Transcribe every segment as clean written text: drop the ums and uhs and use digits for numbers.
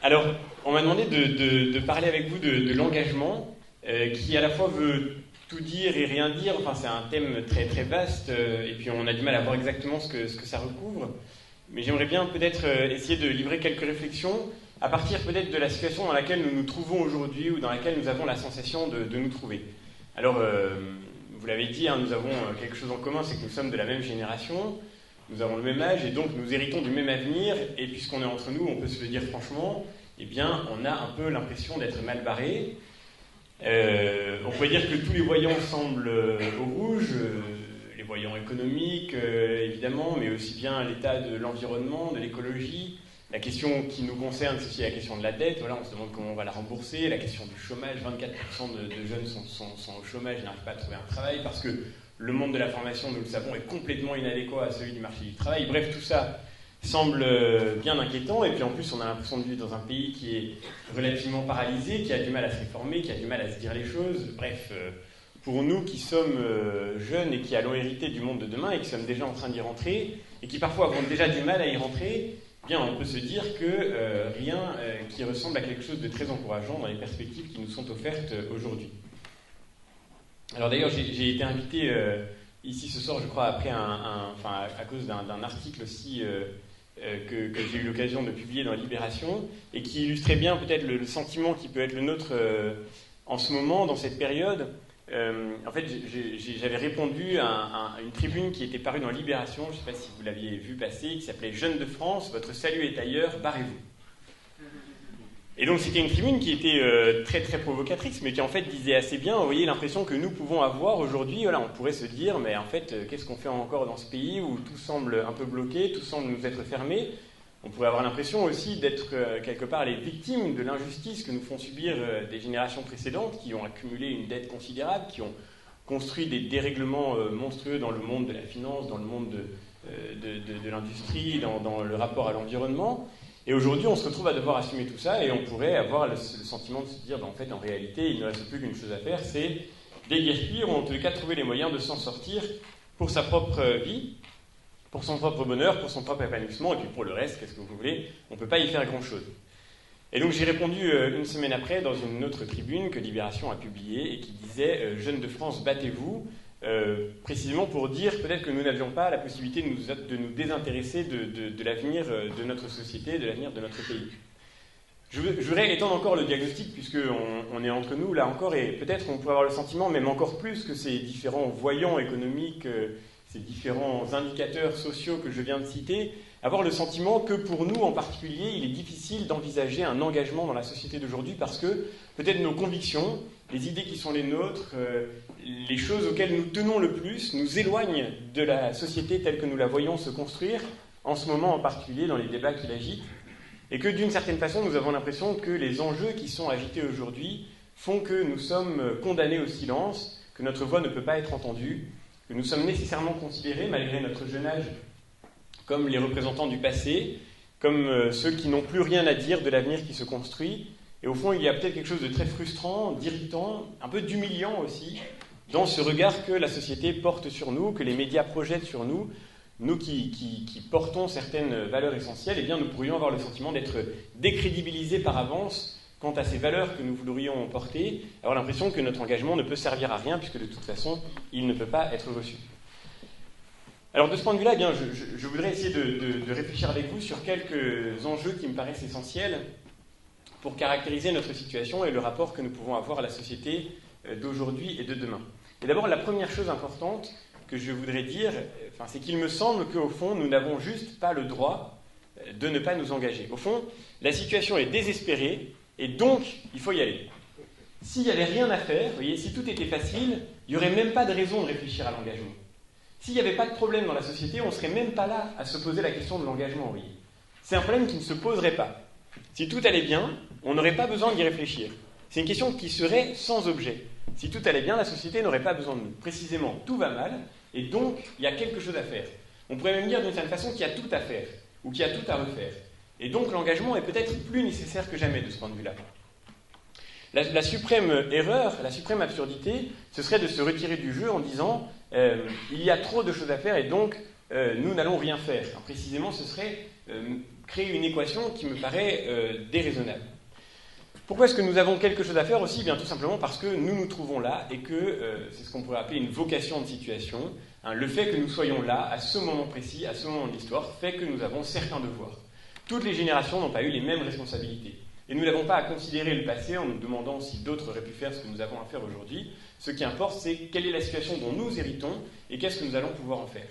Alors, on m'a demandé de parler avec vous de l'engagement, qui à la fois veut tout dire et rien dire. Enfin, c'est un thème très très vaste, et puis on a du mal à voir exactement ce que ça recouvre. Mais j'aimerais bien peut-être essayer de livrer quelques réflexions à partir peut-être de la situation dans laquelle nous nous trouvons aujourd'hui ou dans laquelle nous avons la sensation de nous trouver. Alors, vous l'avez dit, hein, nous avons quelque chose en commun, c'est que nous sommes de la même génération. Nous avons le même âge et donc nous héritons du même avenir, et puisqu'on est entre nous, on peut se le dire franchement, eh bien, on a un peu l'impression d'être mal barré. On pourrait dire que tous les voyants semblent au rouge, les voyants économiques, évidemment, mais aussi bien l'état de l'environnement, de l'écologie. La question qui nous concerne, c'est aussi la question de la dette. Voilà, on se demande comment on va la rembourser. La question du chômage, 24% de jeunes sont au chômage et n'arrivent pas à trouver un travail parce que le monde de la formation, nous le savons, est complètement inadéquat à celui du marché du travail. Bref, tout ça semble bien inquiétant. Et puis en plus, on a l'impression de vivre dans un pays qui est relativement paralysé, qui a du mal à se réformer, qui a du mal à se dire les choses. Bref, pour nous qui sommes jeunes et qui allons hériter du monde de demain et qui sommes déjà en train d'y rentrer, et qui parfois avons déjà du mal à y rentrer, bien, on peut se dire que rien qui ressemble à quelque chose de très encourageant dans les perspectives qui nous sont offertes aujourd'hui. Alors d'ailleurs, j'ai été invité ici ce soir, je crois, après à cause d'un article aussi que j'ai eu l'occasion de publier dans Libération, et qui illustrait bien peut-être le sentiment qui peut être le nôtre en ce moment, dans cette période. En fait, j'avais répondu à une tribune qui était parue dans Libération, je ne sais pas si vous l'aviez vu passer, qui s'appelait « Jeunes de France, votre salut est ailleurs, barrez-vous ». Et donc c'était une tribune qui était très très provocatrice, mais qui en fait disait assez bien, vous voyez, l'impression que nous pouvons avoir aujourd'hui. Voilà, on pourrait se dire, mais en fait, qu'est-ce qu'on fait encore dans ce pays où tout semble un peu bloqué, tout semble nous être fermé. On pourrait avoir l'impression aussi d'être quelque part les victimes de l'injustice que nous font subir des générations précédentes qui ont accumulé une dette considérable, qui ont construit des dérèglements monstrueux dans le monde de la finance, dans le monde de l'industrie, dans le rapport à l'environnement. Et aujourd'hui, on se retrouve à devoir assumer tout ça, et on pourrait avoir le sentiment de se dire, en fait, en réalité, il ne reste plus qu'une chose à faire, c'est déguerpir, ou en tous les cas trouver les moyens de s'en sortir pour sa propre vie, pour son propre bonheur, pour son propre épanouissement, et puis pour le reste, qu'est-ce que vous voulez, on ne peut pas y faire grand-chose. Et donc j'ai répondu une semaine après dans une autre tribune que Libération a publiée, et qui disait « Jeunes de France, battez-vous », précisément pour dire peut-être que nous n'avions pas la possibilité de nous désintéresser de l'avenir de notre société, de l'avenir de notre pays. Je voudrais étendre encore le diagnostic, puisqu'on est entre nous là encore, et peut-être on peut avoir le sentiment, même encore plus que ces différents voyants économiques, ces différents indicateurs sociaux que je viens de citer, avoir le sentiment que pour nous en particulier, il est difficile d'envisager un engagement dans la société d'aujourd'hui parce que peut-être nos convictions, les idées qui sont les nôtres, les choses auxquelles nous tenons le plus nous éloignent de la société telle que nous la voyons se construire, en ce moment en particulier dans les débats qui l'agitent, et que d'une certaine façon nous avons l'impression que les enjeux qui sont agités aujourd'hui font que nous sommes condamnés au silence, que notre voix ne peut pas être entendue, que nous sommes nécessairement considérés, malgré notre jeune âge, comme les représentants du passé, comme ceux qui n'ont plus rien à dire de l'avenir qui se construit. Et au fond, il y a peut-être quelque chose de très frustrant, d'irritant, un peu d'humiliant aussi, dans ce regard que la société porte sur nous, que les médias projettent sur nous. Nous qui portons certaines valeurs essentielles, eh bien, nous pourrions avoir le sentiment d'être décrédibilisés par avance quant à ces valeurs que nous voudrions porter, avoir l'impression que notre engagement ne peut servir à rien, puisque de toute façon, il ne peut pas être reçu. Alors de ce point de vue-là, eh bien, je voudrais essayer de réfléchir avec vous sur quelques enjeux qui me paraissent essentiels pour caractériser notre situation et le rapport que nous pouvons avoir à la société d'aujourd'hui et de demain. Et d'abord, la première chose importante que je voudrais dire, c'est qu'il me semble qu'au fond, nous n'avons juste pas le droit de ne pas nous engager. Au fond, la situation est désespérée, et donc, il faut y aller. S'il n'y avait rien à faire, vous voyez, si tout était facile, il n'y aurait même pas de raison de réfléchir à l'engagement. S'il n'y avait pas de problème dans la société, on ne serait même pas là à se poser la question de l'engagement, vous voyez. C'est un problème qui ne se poserait pas. Si tout allait bien, on n'aurait pas besoin d'y réfléchir. C'est une question qui serait sans objet. Si tout allait bien, la société n'aurait pas besoin de nous. Précisément, tout va mal, et donc, il y a quelque chose à faire. On pourrait même dire d'une certaine façon qu'il y a tout à faire, ou qu'il y a tout à refaire. Et donc, l'engagement est peut-être plus nécessaire que jamais de ce point de vue-là. La suprême erreur, la suprême absurdité, ce serait de se retirer du jeu en disant il y a trop de choses à faire et donc nous n'allons rien faire. Alors, précisément, ce serait créer une équation qui me paraît déraisonnable. Pourquoi est-ce que nous avons quelque chose à faire aussi? Bien tout simplement parce que nous nous trouvons là et que c'est ce qu'on pourrait appeler une vocation de situation. Le fait que nous soyons là, à ce moment précis, à ce moment de l'histoire, fait que nous avons certains devoirs. Toutes les générations n'ont pas eu les mêmes responsabilités. Et nous n'avons pas à considérer le passé en nous demandant si d'autres auraient pu faire ce que nous avons à faire aujourd'hui. Ce qui importe, c'est quelle est la situation dont nous héritons et qu'est-ce que nous allons pouvoir en faire.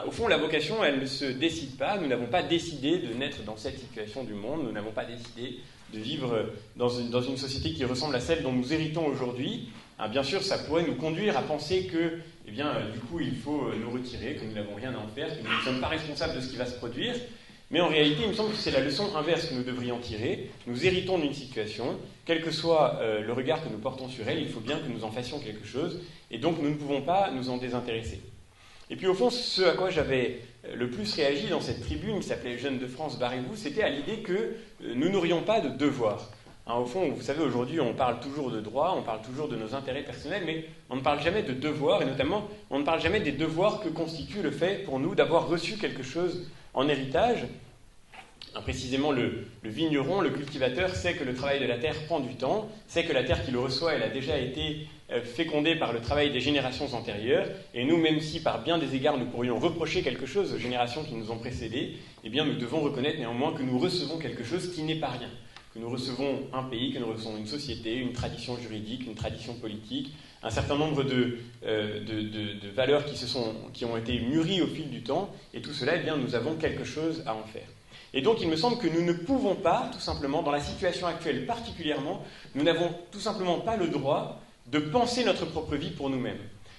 Au fond, la vocation, elle ne se décide pas. Nous n'avons pas décidé de naître dans cette situation du monde. Nous n'avons pas décidé de vivre dans une société qui ressemble à celle dont nous héritons aujourd'hui. Bien sûr, ça pourrait nous conduire à penser que, du coup, il faut nous retirer, que nous n'avons rien à en faire, que nous ne sommes pas responsables de ce qui va se produire. Mais en réalité, il me semble que c'est la leçon inverse que nous devrions tirer. Nous héritons d'une situation, quel que soit le regard que nous portons sur elle, il faut bien que nous en fassions quelque chose, et donc nous ne pouvons pas nous en désintéresser. Et puis au fond, ce à quoi j'avais le plus réagi dans cette tribune qui s'appelait « Jeunes de France, barrez-vous », c'était à l'idée que nous n'aurions pas de devoir. Au fond, vous savez, aujourd'hui, on parle toujours de droits, on parle toujours de nos intérêts personnels, mais on ne parle jamais de devoirs, et notamment, on ne parle jamais des devoirs que constitue le fait pour nous d'avoir reçu quelque chose en héritage. Précisément, le vigneron, le cultivateur, sait que le travail de la terre prend du temps, sait que la terre qu'il reçoit, elle a déjà été fécondée par le travail des générations antérieures, et nous, même si par bien des égards nous pourrions reprocher quelque chose aux générations qui nous ont précédés, eh bien nous devons reconnaître néanmoins que nous recevons quelque chose qui n'est pas rien. Que nous recevons un pays, que nous recevons une société, une tradition juridique, une tradition politique, un certain nombre de valeurs qui ont été mûries au fil du temps, et tout cela, eh bien, nous avons quelque chose à en faire. Et donc, il me semble que nous ne pouvons pas, tout simplement, dans la situation actuelle particulièrement, nous n'avons tout simplement pas le droit de penser notre propre vie pour nous-mêmes.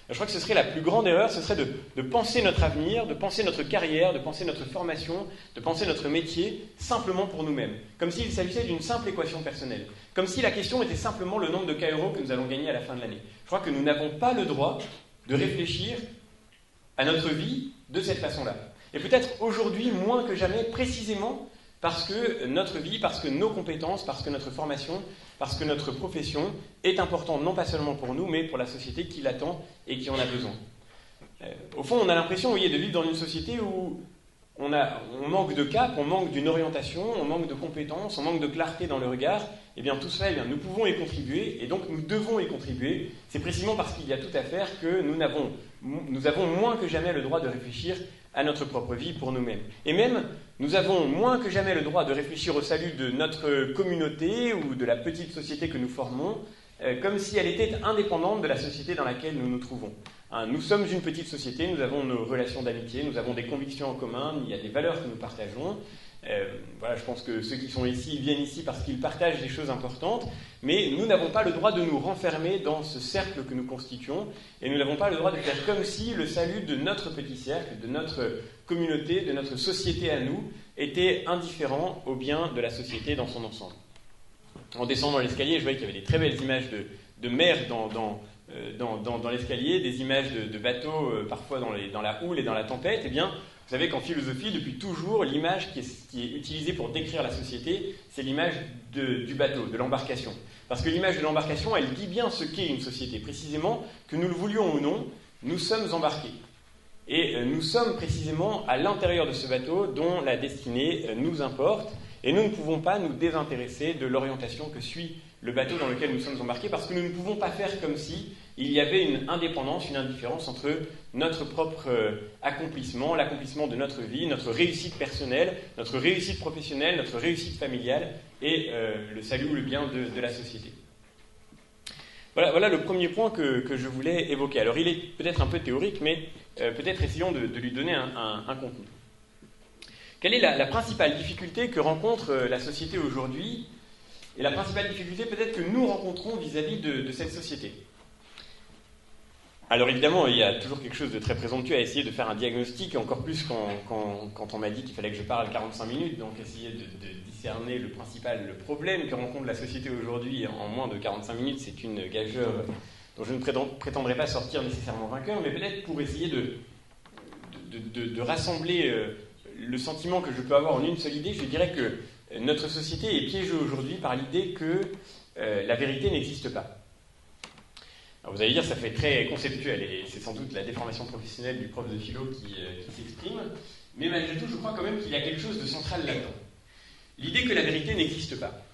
Je crois que ce serait la plus grande erreur, ce serait de penser notre avenir, de penser notre carrière, de penser notre formation, de penser notre métier simplement pour nous-mêmes. Comme s'il s'agissait d'une simple équation personnelle. Comme si la question était simplement le nombre de K-euros que nous allons gagner à la fin de l'année. Je crois que nous n'avons pas le droit de réfléchir à notre vie de cette façon-là. Et peut-être aujourd'hui, moins que jamais, précisément parce que notre vie, parce que nos compétences, parce que notre formation, parce que notre profession est importante non pas seulement pour nous, mais pour la société qui l'attend et qui en a besoin. Au fond, on a l'impression, vous voyez, de vivre dans une société où on manque de cap, on manque d'une orientation, on manque de compétences, on manque de clarté dans le regard. Eh bien, tout cela, nous pouvons y contribuer, et donc nous devons y contribuer. C'est précisément parce qu'il y a tout à faire que nous avons moins que jamais le droit de réfléchir à notre propre vie pour nous-mêmes. Et même, nous avons moins que jamais le droit de réfléchir au salut de notre communauté ou de la petite société que nous formons, comme si elle était indépendante de la société dans laquelle nous nous trouvons. Nous sommes une petite société, nous avons nos relations d'amitié, nous avons des convictions en commun, il y a des valeurs que nous partageons. Je pense que ceux qui sont ici viennent ici parce qu'ils partagent des choses importantes, mais nous n'avons pas le droit de nous renfermer dans ce cercle que nous constituons, et nous n'avons pas le droit de faire comme si le salut de notre petit cercle, de notre communauté, de notre société à nous, était indifférent au bien de la société dans son ensemble. En descendant l'escalier, je voyais qu'il y avait des très belles images de mer dans l'escalier, des images de bateaux parfois dans la houle et dans la tempête. Eh bien, vous savez qu'en philosophie, depuis toujours, l'image qui est utilisée pour décrire la société, c'est l'image du bateau, de l'embarcation. Parce que l'image de l'embarcation, elle dit bien ce qu'est une société. Précisément, que nous le voulions ou non, nous sommes embarqués. Et nous sommes précisément à l'intérieur de ce bateau dont la destinée nous importe. Et nous ne pouvons pas nous désintéresser de l'orientation que suit le bateau dans lequel nous sommes embarqués, parce que nous ne pouvons pas faire comme si il y avait une indépendance, une indifférence entre notre propre accomplissement, l'accomplissement de notre vie, notre réussite personnelle, notre réussite professionnelle, notre réussite familiale et le salut ou le bien de la société. Voilà le premier point que je voulais évoquer. Alors il est peut-être un peu théorique, mais peut-être essayons de lui donner un contenu. Quelle est la principale difficulté que rencontre la société aujourd'hui, et la principale difficulté peut-être que nous rencontrons vis-à-vis de cette société? Alors évidemment, il y a toujours quelque chose de très présomptueux à essayer de faire un diagnostic, encore plus quand on m'a dit qu'il fallait que je parle 45 minutes, donc essayer de discerner le problème que rencontre la société aujourd'hui en moins de 45 minutes, c'est une gageure dont je ne prétendrai pas sortir nécessairement vainqueur, mais peut-être pour essayer de rassembler le sentiment que je peux avoir en une seule idée, je dirais que notre société est piégée aujourd'hui par l'idée que la vérité n'existe pas. Alors vous allez dire, ça fait très conceptuel, et c'est sans doute la déformation professionnelle du prof de philo qui s'exprime, mais malgré tout, je crois quand même qu'il y a quelque chose de central là-dedans. l'idée que la vérité n'existe pas.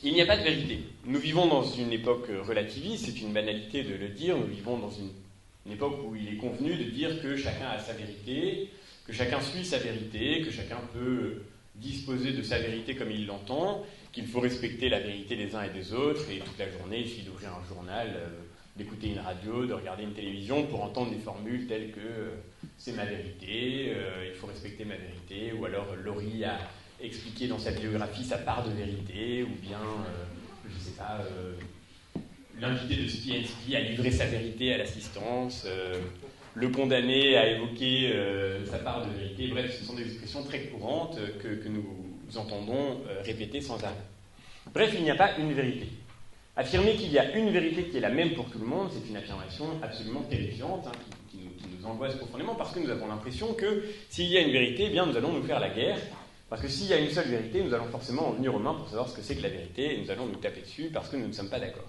Il n'y a pas de vérité. Nous vivons dans une époque relativiste, c'est une banalité de le dire, nous vivons dans une époque où il est convenu de dire que chacun a sa vérité, que chacun suit sa vérité, que chacun peut disposer de sa vérité comme il l'entend, qu'il faut respecter la vérité des uns et des autres, et toute la journée, il suffit d'ouvrir un journal, d'écouter une radio, de regarder une télévision pour entendre des formules telles que c'est ma vérité, il faut respecter ma vérité, ou alors Laurie a expliqué dans sa biographie sa part de vérité, ou bien, je ne sais pas, l'invité de Spiensky a livré sa vérité à l'assistance, le condamné a évoqué sa part de vérité. Bref, ce sont des expressions très courantes que nous entendons répéter sans arrêt. Bref, il n'y a pas une vérité. Affirmer qu'il y a une vérité qui est la même pour tout le monde, c'est une affirmation absolument terrifiante, qui nous angoisse profondément, parce que nous avons l'impression que s'il y a une vérité, eh bien, nous allons nous faire la guerre, parce que s'il y a une seule vérité, nous allons forcément en venir aux mains pour savoir ce que c'est que la vérité, et nous allons nous taper dessus parce que nous ne sommes pas d'accord.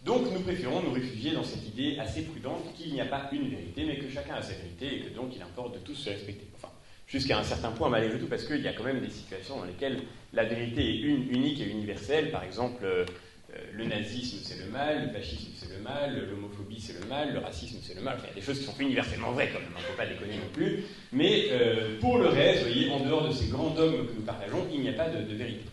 Donc nous préférons nous réfugier dans cette idée assez prudente qu'il n'y a pas une vérité, mais que chacun a sa vérité, et que donc il importe de tous se respecter. Enfin, jusqu'à un certain point, malgré tout, parce qu'il y a quand même des situations dans lesquelles la vérité est unique et universelle. Par exemple, le nazisme c'est le mal, le fascisme c'est le mal, l'homophobie c'est le mal, le racisme c'est le mal. Enfin, il y a des choses qui sont universellement vraies quand même, il ne faut pas déconner non plus. Mais pour le reste, vous voyez, en dehors de ces grands dogmes que nous partageons, il n'y a pas de vérité.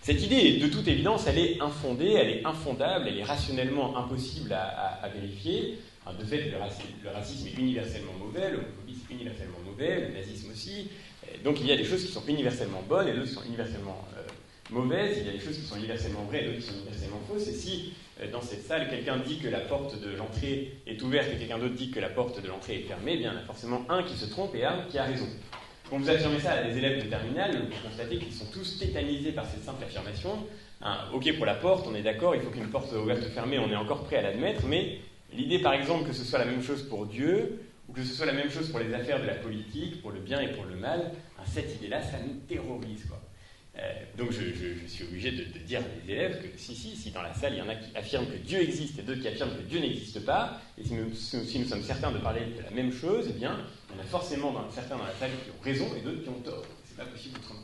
Cette idée, de toute évidence, elle est infondée, elle est infondable, elle est rationnellement impossible à vérifier. Enfin, de fait, le racisme est universellement mauvais, l'homophobie c'est universellement mauvais, le nazisme aussi. Donc il y a des choses qui sont universellement bonnes et d'autres qui sont universellement mauvaises. Il y a des choses qui sont universellement vraies et d'autres qui sont universellement fausses. Et si dans cette salle, quelqu'un dit que la porte de l'entrée est ouverte et quelqu'un d'autre dit que la porte de l'entrée est fermée, eh bien il y en a forcément un qui se trompe et un qui a raison. Quand vous affirmez ça à des élèves de terminale, vous constatez qu'ils sont tous tétanisés par cette simple affirmation. Ok pour la porte, on est d'accord, il faut qu'une porte soit ouverte ou fermée, on est encore prêt à l'admettre, mais l'idée par exemple que ce soit la même chose pour Dieu, ou que ce soit la même chose pour les affaires de la politique, pour le bien et pour le mal, cette idée-là, ça nous terrorise, quoi. Donc je suis obligé de dire à des élèves que si dans la salle il y en a qui affirment que Dieu existe et d'autres qui affirment que Dieu n'existe pas, et si nous sommes certains de parler de la même chose, eh bien il y en a forcément certains dans la salle qui ont raison et d'autres qui ont tort. C'est pas possible autrement.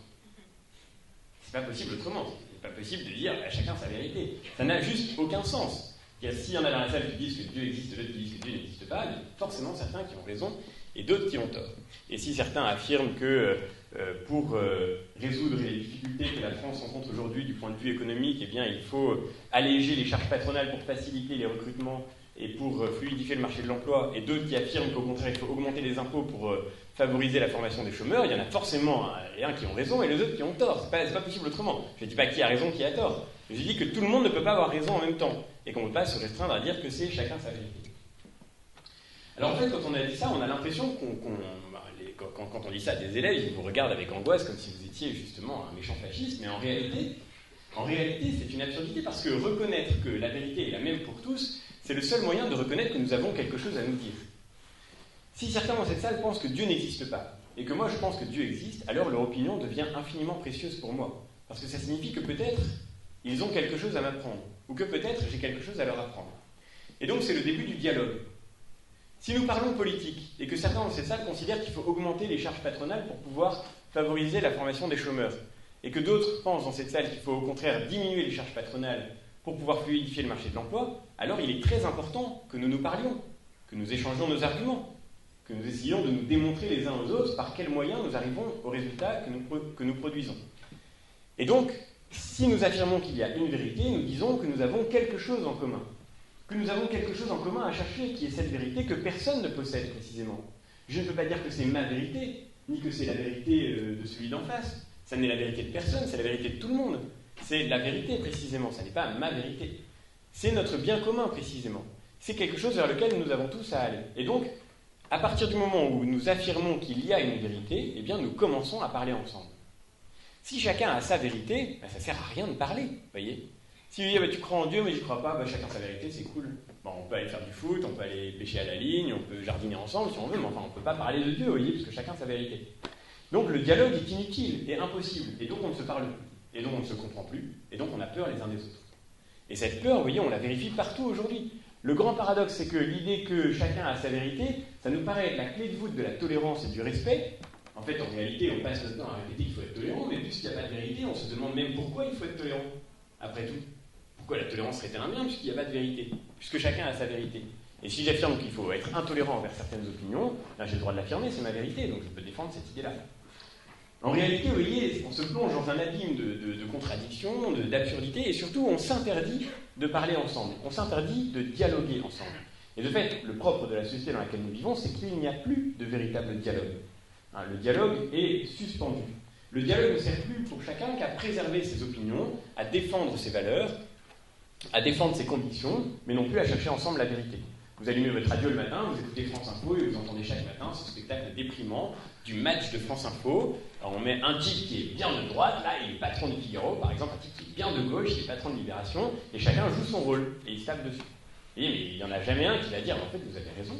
C'est pas possible autrement. C'est pas possible de dire à chacun sa vérité. Ça n'a juste aucun sens. S'il y en a dans la salle qui disent que Dieu existe et d'autres qui disent que Dieu n'existe pas, il y a forcément certains qui ont raison et d'autres qui ont tort. Et si certains affirment que pour résoudre les difficultés que la France rencontre aujourd'hui du point de vue économique, eh bien, il faut alléger les charges patronales pour faciliter les recrutements et pour fluidifier le marché de l'emploi, et d'autres qui affirment qu'au contraire, il faut augmenter les impôts pour favoriser la formation des chômeurs, il y en a forcément un qui ont raison et les autres qui ont tort. C'est pas possible autrement. Je ne dis pas qui a raison, qui a tort. Je dis que tout le monde ne peut pas avoir raison en même temps, et qu'on ne peut pas se restreindre à dire que c'est chacun sa vérité. Alors en fait, quand on a dit ça, on a l'impression quand on dit ça à des élèves, ils vous regardent avec angoisse comme si vous étiez justement un méchant fasciste, mais en réalité, c'est une absurdité, parce que reconnaître que la vérité est la même pour tous, c'est le seul moyen de reconnaître que nous avons quelque chose à nous dire. Si certains dans cette salle pensent que Dieu n'existe pas, et que moi je pense que Dieu existe, alors leur opinion devient infiniment précieuse pour moi, parce que ça signifie que peut-être ils ont quelque chose à m'apprendre, ou que peut-être j'ai quelque chose à leur apprendre. Et donc c'est le début du dialogue. Si nous parlons politique, et que certains dans cette salle considèrent qu'il faut augmenter les charges patronales pour pouvoir favoriser la formation des chômeurs, et que d'autres pensent dans cette salle qu'il faut au contraire diminuer les charges patronales pour pouvoir fluidifier le marché de l'emploi, alors il est très important que nous nous parlions, que nous échangions nos arguments, que nous essayions de nous démontrer les uns aux autres par quels moyens nous arrivons au résultat que nous produisons. Et donc, si nous affirmons qu'il y a une vérité, nous disons que nous avons quelque chose en commun. Que nous avons quelque chose en commun à chercher, qui est cette vérité que personne ne possède précisément. Je ne peux pas dire que c'est ma vérité, ni que c'est la vérité de celui d'en face. Ça n'est la vérité de personne, c'est la vérité de tout le monde. C'est la vérité précisément, ça n'est pas ma vérité. C'est notre bien commun précisément. C'est quelque chose vers lequel nous avons tous à aller. Et donc, à partir du moment où nous affirmons qu'il y a une vérité, eh bien nous commençons à parler ensemble. Si chacun a sa vérité, ça ne sert à rien de parler, voyez. Si tu crois en Dieu, mais je crois pas, chacun sa vérité, c'est cool. On peut aller faire du foot, on peut aller pêcher à la ligne, on peut jardiner ensemble si on veut, mais enfin on ne peut pas parler de Dieu, vous voyez, parce que chacun sa vérité. Donc le dialogue est inutile et impossible, et donc on ne se parle plus, et donc on ne se comprend plus, et donc on a peur les uns des autres. Et cette peur, vous voyez, on la vérifie partout aujourd'hui. Le grand paradoxe, c'est que l'idée que chacun a sa vérité, ça nous paraît être la clé de voûte de la tolérance et du respect, En fait, en réalité, on passe notre temps à répéter qu'il faut être tolérant, mais puisqu'il n'y a pas de vérité, on se demande même pourquoi il faut être tolérant. Après tout, pourquoi la tolérance serait-elle un bien, puisqu'il n'y a pas de vérité, puisque chacun a sa vérité. Et si j'affirme qu'il faut être intolérant envers certaines opinions, là j'ai le droit de l'affirmer, c'est ma vérité, donc je peux défendre cette idée-là. En réalité, vous voyez, on se plonge dans un abîme de contradictions, d'absurdités, et surtout on s'interdit de parler ensemble, on s'interdit de dialoguer ensemble. Et de fait, le propre de la société dans laquelle nous vivons, c'est qu'il n'y a plus de véritable dialogue. Le dialogue est suspendu. Le dialogue ne sert plus pour chacun qu'à préserver ses opinions, à défendre ses valeurs, à défendre ses convictions, mais non plus à chercher ensemble la vérité. Vous allumez votre radio le matin, vous écoutez France Info et vous entendez chaque matin ce spectacle déprimant du match de France Info. Alors on met un type qui est bien de droite, là il est patron du Figaro, par exemple, un type qui est bien de gauche, qui est patron de Libération, et chacun joue son rôle, et il se tape dessus. Vous voyez, mais il n'y en a jamais un qui va dire, en fait vous avez raison,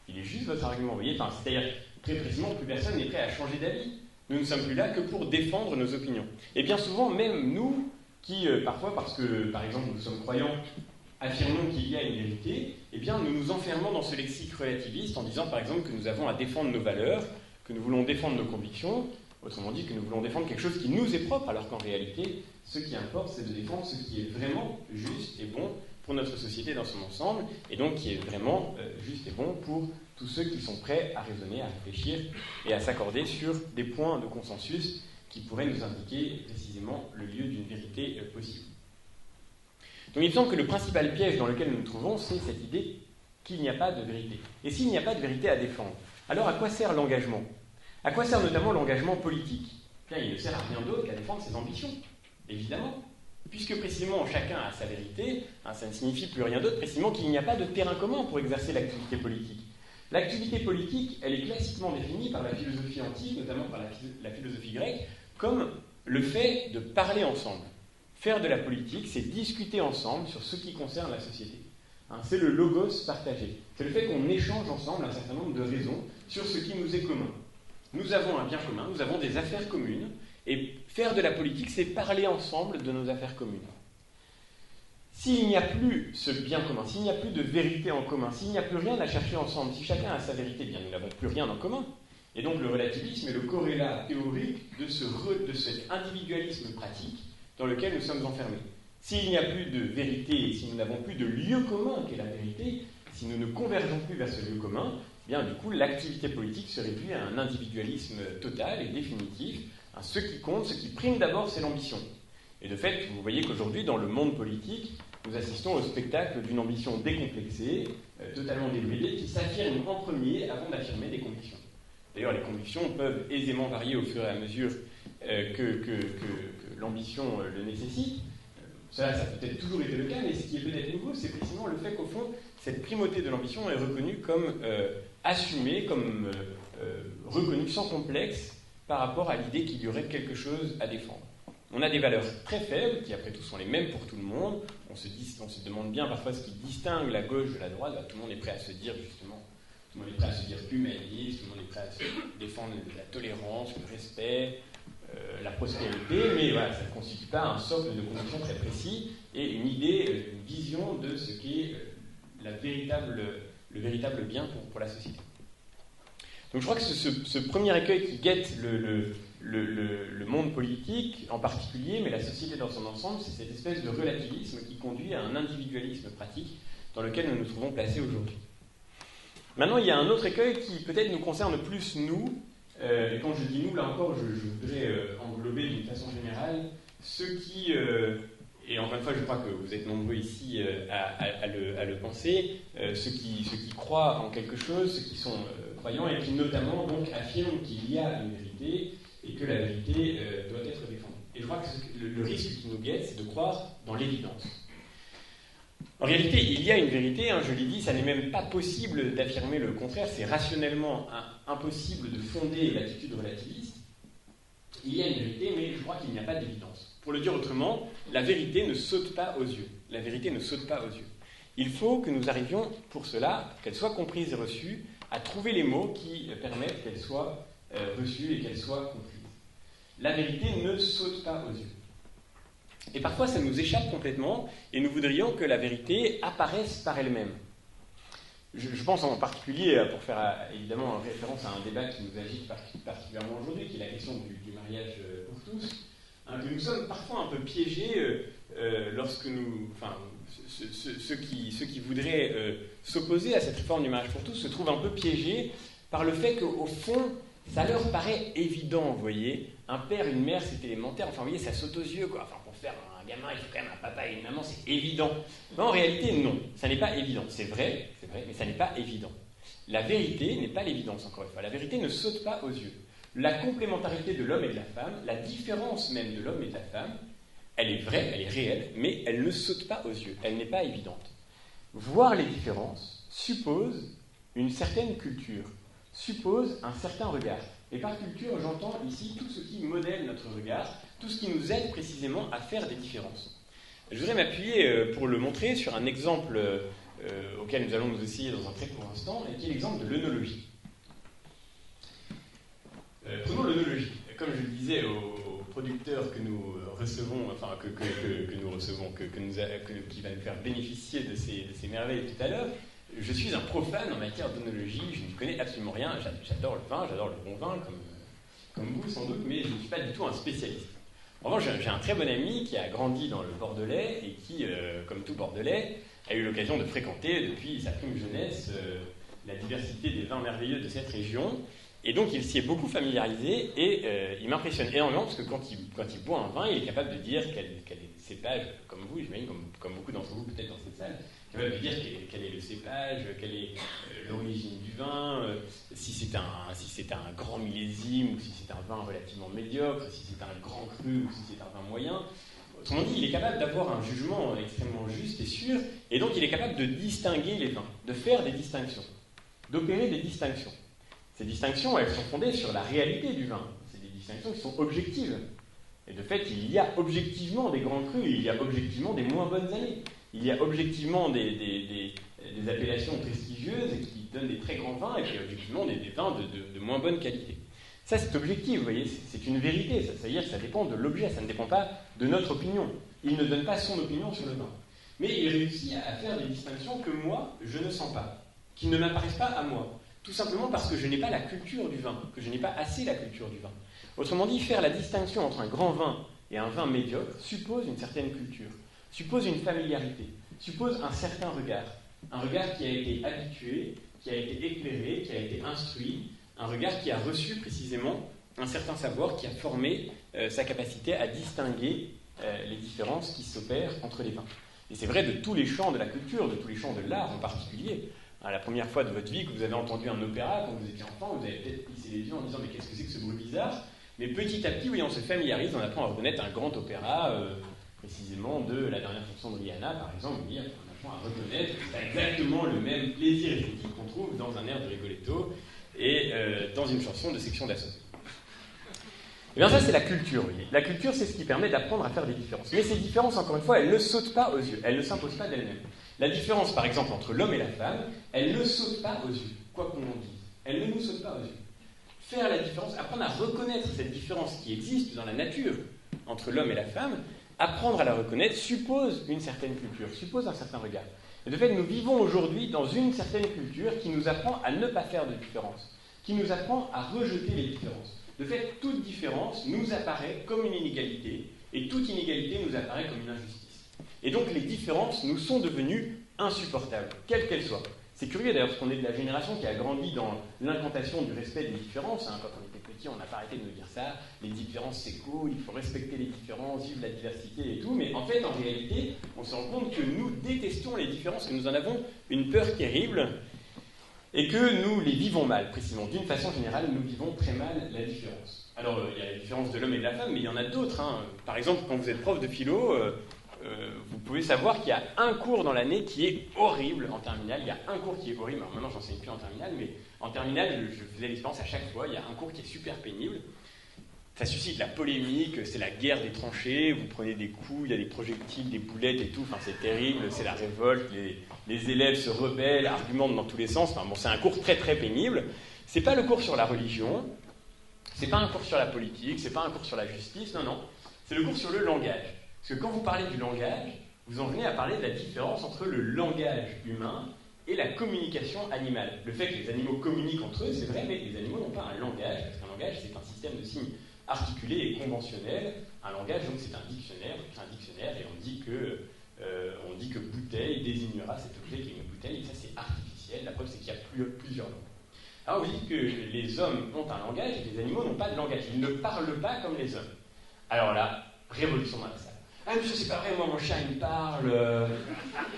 il est juste votre argument. Vous voyez, c'est-à-dire, très précisément, plus personne n'est prêt à changer d'avis. Nous ne sommes plus là que pour défendre nos opinions. Et bien souvent, même nous, qui parfois, parce que par exemple nous sommes croyants, affirmons qu'il y a une vérité, eh bien nous nous enfermons dans ce lexique relativiste en disant par exemple que nous avons à défendre nos valeurs, que nous voulons défendre nos convictions, autrement dit que nous voulons défendre quelque chose qui nous est propre, alors qu'en réalité, ce qui importe, c'est de défendre ce qui est vraiment juste et bon pour notre société dans son ensemble, et donc qui est vraiment juste et bon pour tous ceux qui sont prêts à raisonner, à réfléchir et à s'accorder sur des points de consensus qui pourraient nous indiquer précisément le lieu d'une vérité possible. Donc il me semble que le principal piège dans lequel nous nous trouvons, c'est cette idée qu'il n'y a pas de vérité. Et s'il n'y a pas de vérité à défendre, alors à quoi sert l'engagement? À quoi sert notamment l'engagement politique? Bien, il ne sert à rien d'autre qu'à défendre ses ambitions, évidemment. Puisque précisément chacun a sa vérité, ça ne signifie plus rien d'autre précisément qu'il n'y a pas de terrain commun pour exercer l'activité politique. L'activité politique, elle est classiquement définie par la philosophie antique, notamment par la philosophie grecque, comme le fait de parler ensemble. Faire de la politique, c'est discuter ensemble sur ce qui concerne la société. C'est le logos partagé. C'est le fait qu'on échange ensemble un certain nombre de raisons sur ce qui nous est commun. Nous avons un bien commun, nous avons des affaires communes, et faire de la politique, c'est parler ensemble de nos affaires communes. S'il n'y a plus ce bien commun, s'il n'y a plus de vérité en commun, s'il n'y a plus rien à chercher ensemble, si chacun a sa vérité, bien nous n'avons plus rien en commun. Et donc le relativisme est le corrélat théorique de cet individualisme pratique dans lequel nous sommes enfermés. S'il n'y a plus de vérité, si nous n'avons plus de lieu commun qu'est la vérité, si nous ne convergeons plus vers ce lieu commun, bien du coup l'activité politique se réduit à un individualisme total et définitif. Ce qui compte, ce qui prime d'abord, c'est l'ambition. Et de fait, vous voyez qu'aujourd'hui, dans le monde politique, nous assistons au spectacle d'une ambition décomplexée, totalement débridée, qui s'affirme en premier avant d'affirmer des convictions. D'ailleurs, les convictions peuvent aisément varier au fur et à mesure que l'ambition le nécessite. Ça a peut-être toujours été le cas, mais ce qui est peut-être nouveau, c'est précisément le fait qu'au fond, cette primauté de l'ambition est reconnue comme assumée, comme reconnue sans complexe par rapport à l'idée qu'il y aurait quelque chose à défendre. On a des valeurs très faibles, qui après tout sont les mêmes pour tout le monde. On se demande bien parfois ce qui distingue la gauche de la droite. Tout le monde est prêt à se dire justement, tout le monde est prêt à se dire humaniste, tout le monde est prêt à se défendre la tolérance, le respect, la prospérité, mais voilà, ça ne constitue pas un socle de conviction très précis et une idée, une vision de ce qu'est le véritable bien pour la société. Donc je crois que ce premier écueil qui guette le monde politique en particulier, mais la société dans son ensemble, c'est cette espèce de relativisme qui conduit à un individualisme pratique dans lequel nous nous trouvons placés aujourd'hui. Maintenant, il y a un autre écueil qui peut-être nous concerne plus nous, et quand je dis nous, là encore, je voudrais englober d'une façon générale ceux qui, et encore une fois, je crois que vous êtes nombreux ici à le penser, ceux qui croient en quelque chose, ceux qui sont croyants et qui notamment donc affirment qu'il y a une vérité et que la vérité doit être défendue. Et je crois que le risque qui nous guette, c'est de croire dans l'évidence. En réalité, il y a une vérité, je l'ai dit, ça n'est même pas possible d'affirmer le contraire, c'est rationnellement impossible de fonder l'attitude relativiste. Il y a une vérité, mais je crois qu'il n'y a pas d'évidence. Pour le dire autrement, la vérité ne saute pas aux yeux. La vérité ne saute pas aux yeux. Il faut que nous arrivions, pour cela, qu'elle soit comprise et reçue, à trouver les mots qui permettent qu'elle soit reçue et qu'elle soit comprise. La vérité ne saute pas aux yeux. Et parfois, ça nous échappe complètement, et nous voudrions que la vérité apparaisse par elle-même. Je pense en particulier, pour faire évidemment référence à un débat qui nous agite particulièrement aujourd'hui, qui est la question du mariage pour tous, hein, que nous sommes parfois un peu piégés lorsque nous... Enfin, ceux qui voudraient s'opposer à cette réforme du mariage pour tous se trouvent un peu piégés par le fait qu'au fond, ça leur paraît évident, vous voyez. Un père, une mère, c'est élémentaire. Enfin, vous voyez, ça saute aux yeux, quoi. Enfin, pour faire un gamin, il faut quand même un papa et une maman, c'est évident. Mais en réalité, non. Ça n'est pas évident. C'est vrai, mais ça n'est pas évident. La vérité n'est pas l'évidence, encore une fois. La vérité ne saute pas aux yeux. La complémentarité de l'homme et de la femme, la différence même de l'homme et de la femme, elle est vraie, elle est réelle, mais elle ne saute pas aux yeux. Elle n'est pas évidente. Voir les différences suppose une certaine culture, suppose un certain regard. Et par culture, j'entends ici tout ce qui modèle notre regard, tout ce qui nous aide précisément à faire des différences. Je voudrais m'appuyer, pour le montrer, sur un exemple auquel nous allons nous essayer dans un très court instant, et qui est l'exemple de l'œnologie. Prenons l'œnologie. Comme je le disais aux producteurs que nous recevons, enfin qui va nous faire bénéficier de ces merveilles tout à l'heure, je suis un profane en matière d'œnologie, je ne connais absolument rien, j'adore le vin, j'adore le bon vin, comme vous sans doute, mais je ne suis pas du tout un spécialiste. En revanche, j'ai un très bon ami qui a grandi dans le Bordelais et qui, comme tout Bordelais, a eu l'occasion de fréquenter depuis sa prime jeunesse la diversité des vins merveilleux de cette région. Et donc il s'y est beaucoup familiarisé et il m'impressionne énormément parce que quand il boit un vin, il est capable de dire quel est le cépage, comme vous, j'imagine, comme beaucoup d'entre vous peut-être dans cette salle, capable de dire quel est le cépage, quelle est l'origine du vin, si c'est un grand millésime ou si c'est un vin relativement médiocre, si c'est un grand cru ou si c'est un vin moyen. Autrement dit, il est capable d'avoir un jugement extrêmement juste et sûr, et donc il est capable de distinguer les vins, de faire des distinctions, d'opérer des distinctions. Ces distinctions, elles sont fondées sur la réalité du vin. C'est des distinctions qui sont objectives. Et de fait, il y a objectivement des grands crus, il y a objectivement des moins bonnes années. Il y a objectivement des appellations prestigieuses et qui donnent des très grands vins, et puis objectivement des vins de moins bonne qualité. Ça, c'est objectif, vous voyez, c'est une vérité. C'est-à-dire que ça dépend de l'objet, ça ne dépend pas de notre opinion. Il ne donne pas son opinion sur le vin. Mais il réussit à faire des distinctions que moi, je ne sens pas, qui ne m'apparaissent pas à moi. Tout simplement parce que je n'ai pas la culture du vin, que je n'ai pas assez la culture du vin. Autrement dit, faire la distinction entre un grand vin et un vin médiocre suppose une certaine culture, suppose une familiarité, suppose un certain regard. Un regard qui a été habitué, qui a été éclairé, qui a été instruit, un regard qui a reçu précisément un certain savoir, qui a formé sa capacité à distinguer les différences qui s'opèrent entre les vins. Et c'est vrai de tous les champs de la culture, de tous les champs de l'art en particulier. La première fois de votre vie que vous avez entendu un opéra, quand vous étiez enfant, vous avez peut-être plissé les yeux en disant « mais qu'est-ce que c'est que ce bruit bizarre ?» Mais petit à petit, oui, on se familiarise, on apprend à reconnaître un grand opéra, précisément de la dernière chanson de Rihanna, par exemple, on apprend à reconnaître exactement le même plaisir esthétique qu'on trouve dans un air de Rigoletto et dans une chanson de Section d'Assaut. Et bien ça, c'est la culture, vous voyez. La culture, c'est ce qui permet d'apprendre à faire des différences. Mais ces différences, encore une fois, elles ne sautent pas aux yeux, elles ne s'imposent pas d'elles-mêmes. La différence, par exemple, entre l'homme et la femme, elle ne saute pas aux yeux, quoi qu'on en dise. Elle ne nous saute pas aux yeux. Faire la différence, apprendre à reconnaître cette différence qui existe dans la nature entre l'homme et la femme, apprendre à la reconnaître suppose une certaine culture, suppose un certain regard. Et de fait, nous vivons aujourd'hui dans une certaine culture qui nous apprend à ne pas faire de différence, qui nous apprend à rejeter les différences. De fait, toute différence nous apparaît comme une inégalité, et toute inégalité nous apparaît comme une injustice. Et donc les différences nous sont devenues insupportables, quelles qu'elles soient. C'est curieux d'ailleurs, parce qu'on est de la génération qui a grandi dans l'incantation du respect des différences. Quand on était petit, on n'a pas arrêté de nous dire ça. Les différences, c'est cool, il faut respecter les différences, vivre la diversité et tout. Mais en fait, en réalité, on se rend compte que nous détestons les différences, que nous en avons une peur terrible, et que nous les vivons mal, précisément. D'une façon générale, nous vivons très mal la différence. Alors, il y a la différence de l'homme et de la femme, mais il y en a d'autres. Par exemple, quand vous êtes prof de philo, vous pouvez savoir qu'il y a un cours dans l'année qui est horrible en terminale. Il y a un cours qui est horrible. Alors maintenant, j'enseigne plus en terminale, mais en terminale, je faisais l'expérience à chaque fois. Il y a un cours qui est super pénible. Ça suscite la polémique, c'est la guerre des tranchées. Vous prenez des coups, il y a des projectiles, des boulettes et tout. Enfin, c'est terrible, c'est la révolte. Les élèves se rebellent, argumentent dans tous les sens. Enfin, bon, c'est un cours très très pénible. C'est pas le cours sur la religion. C'est pas un cours sur la politique. C'est pas un cours sur la justice. Non, non. C'est le cours sur le langage. Parce que quand vous parlez du langage, vous en venez à parler de la différence entre le langage humain et la communication animale. Le fait que les animaux communiquent entre eux, c'est vrai, mais les animaux n'ont pas un langage, parce qu'un langage, c'est un système de signes articulés et conventionnels. Un langage, donc, c'est un dictionnaire, et on dit que bouteille désignera cet objet qui est une bouteille, et ça, c'est artificiel. La preuve, c'est qu'il y a plusieurs langues. Alors, on dit que les hommes ont un langage, et les animaux n'ont pas de langage. Ils ne parlent pas comme les hommes. Alors là, révolution dans la salle. Ah, monsieur, c'est pas vrai, moi, mon chat, il me parle.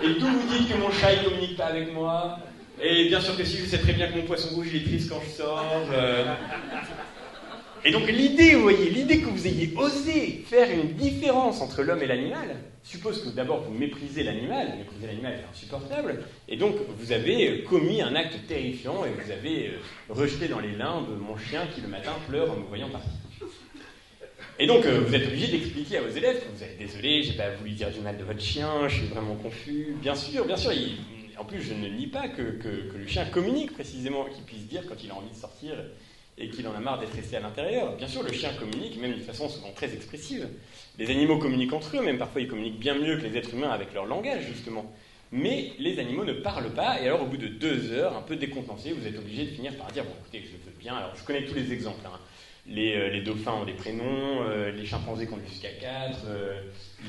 Et d'où vous dites que mon chat, il communique pas avec moi? Et bien sûr que si, je sais très bien que mon poisson rouge, il est triste quand je sors. Et donc, l'idée, vous voyez, l'idée que vous ayez osé faire une différence entre l'homme et l'animal, suppose que d'abord, vous méprisez l'animal. Mépriser l'animal, c'est insupportable. Et donc, vous avez commis un acte terrifiant et vous avez rejeté dans les limbes mon chien qui, le matin, pleure en me voyant partir. Et donc, vous êtes obligé d'expliquer à vos élèves que vous êtes désolé, j'ai pas voulu dire du mal de votre chien, je suis vraiment confus. Bien sûr, en plus, je ne nie pas que le chien communique précisément, qu'il puisse dire quand il a envie de sortir et qu'il en a marre d'être resté à l'intérieur. Bien sûr, le chien communique, même d'une façon souvent très expressive. Les animaux communiquent entre eux, même parfois ils communiquent bien mieux que les êtres humains avec leur langage, justement. Mais les animaux ne parlent pas, et alors au bout de 2 heures, un peu décontenancé, vous êtes obligé de finir par dire, bon écoutez, je veux bien, alors je connais tous les exemples, hein. Les dauphins ont des prénoms, les chimpanzés comptent jusqu'à 4,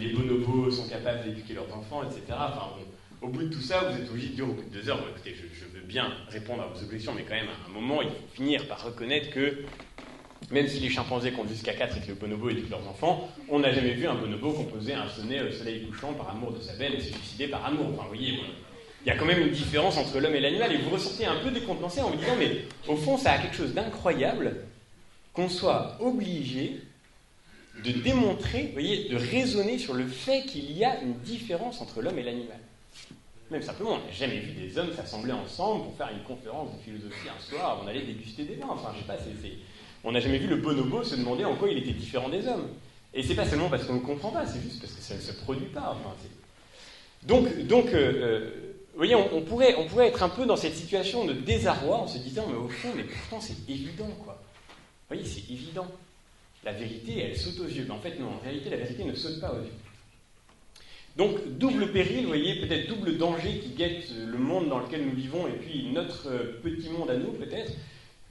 les bonobos sont capables d'éduquer leurs enfants, etc. Enfin, bon, au bout de tout ça, vous êtes obligé de dire au bout de 2 heures, bon, écoutez, je veux bien répondre à vos objections, mais quand même, à un moment, il faut finir par reconnaître que, même si les chimpanzés comptent jusqu'à 4 et que les bonobos éduquent leurs enfants, on n'a jamais vu un bonobo composer un sonnet au soleil couchant par amour de sa belle et se suicider par amour. Enfin, vous voyez, bon, il y a quand même une différence entre l'homme et l'animal, et vous ressortez un peu décontenancé en vous disant, mais au fond, ça a quelque chose d'incroyable qu'on soit obligé de démontrer, vous voyez, de raisonner sur le fait qu'il y a une différence entre l'homme et l'animal. Même simplement, on n'a jamais vu des hommes s'assembler ensemble pour faire une conférence de philosophie un soir avant d'aller déguster des vins. Enfin, je sais pas, on n'a jamais vu le bonobo se demander en quoi il était différent des hommes. Et c'est pas seulement parce qu'on ne comprend pas, c'est juste parce que ça ne se produit pas. Enfin, Donc, vous voyez, on pourrait être un peu dans cette situation de désarroi en se disant, mais au fond, mais pourtant c'est évident, quoi. Vous voyez, c'est évident. La vérité, elle saute aux yeux. Mais en fait, non, en réalité, la vérité ne saute pas aux yeux. Donc, double péril, vous voyez, peut-être double danger qui guette le monde dans lequel nous vivons et puis notre petit monde à nous, peut-être.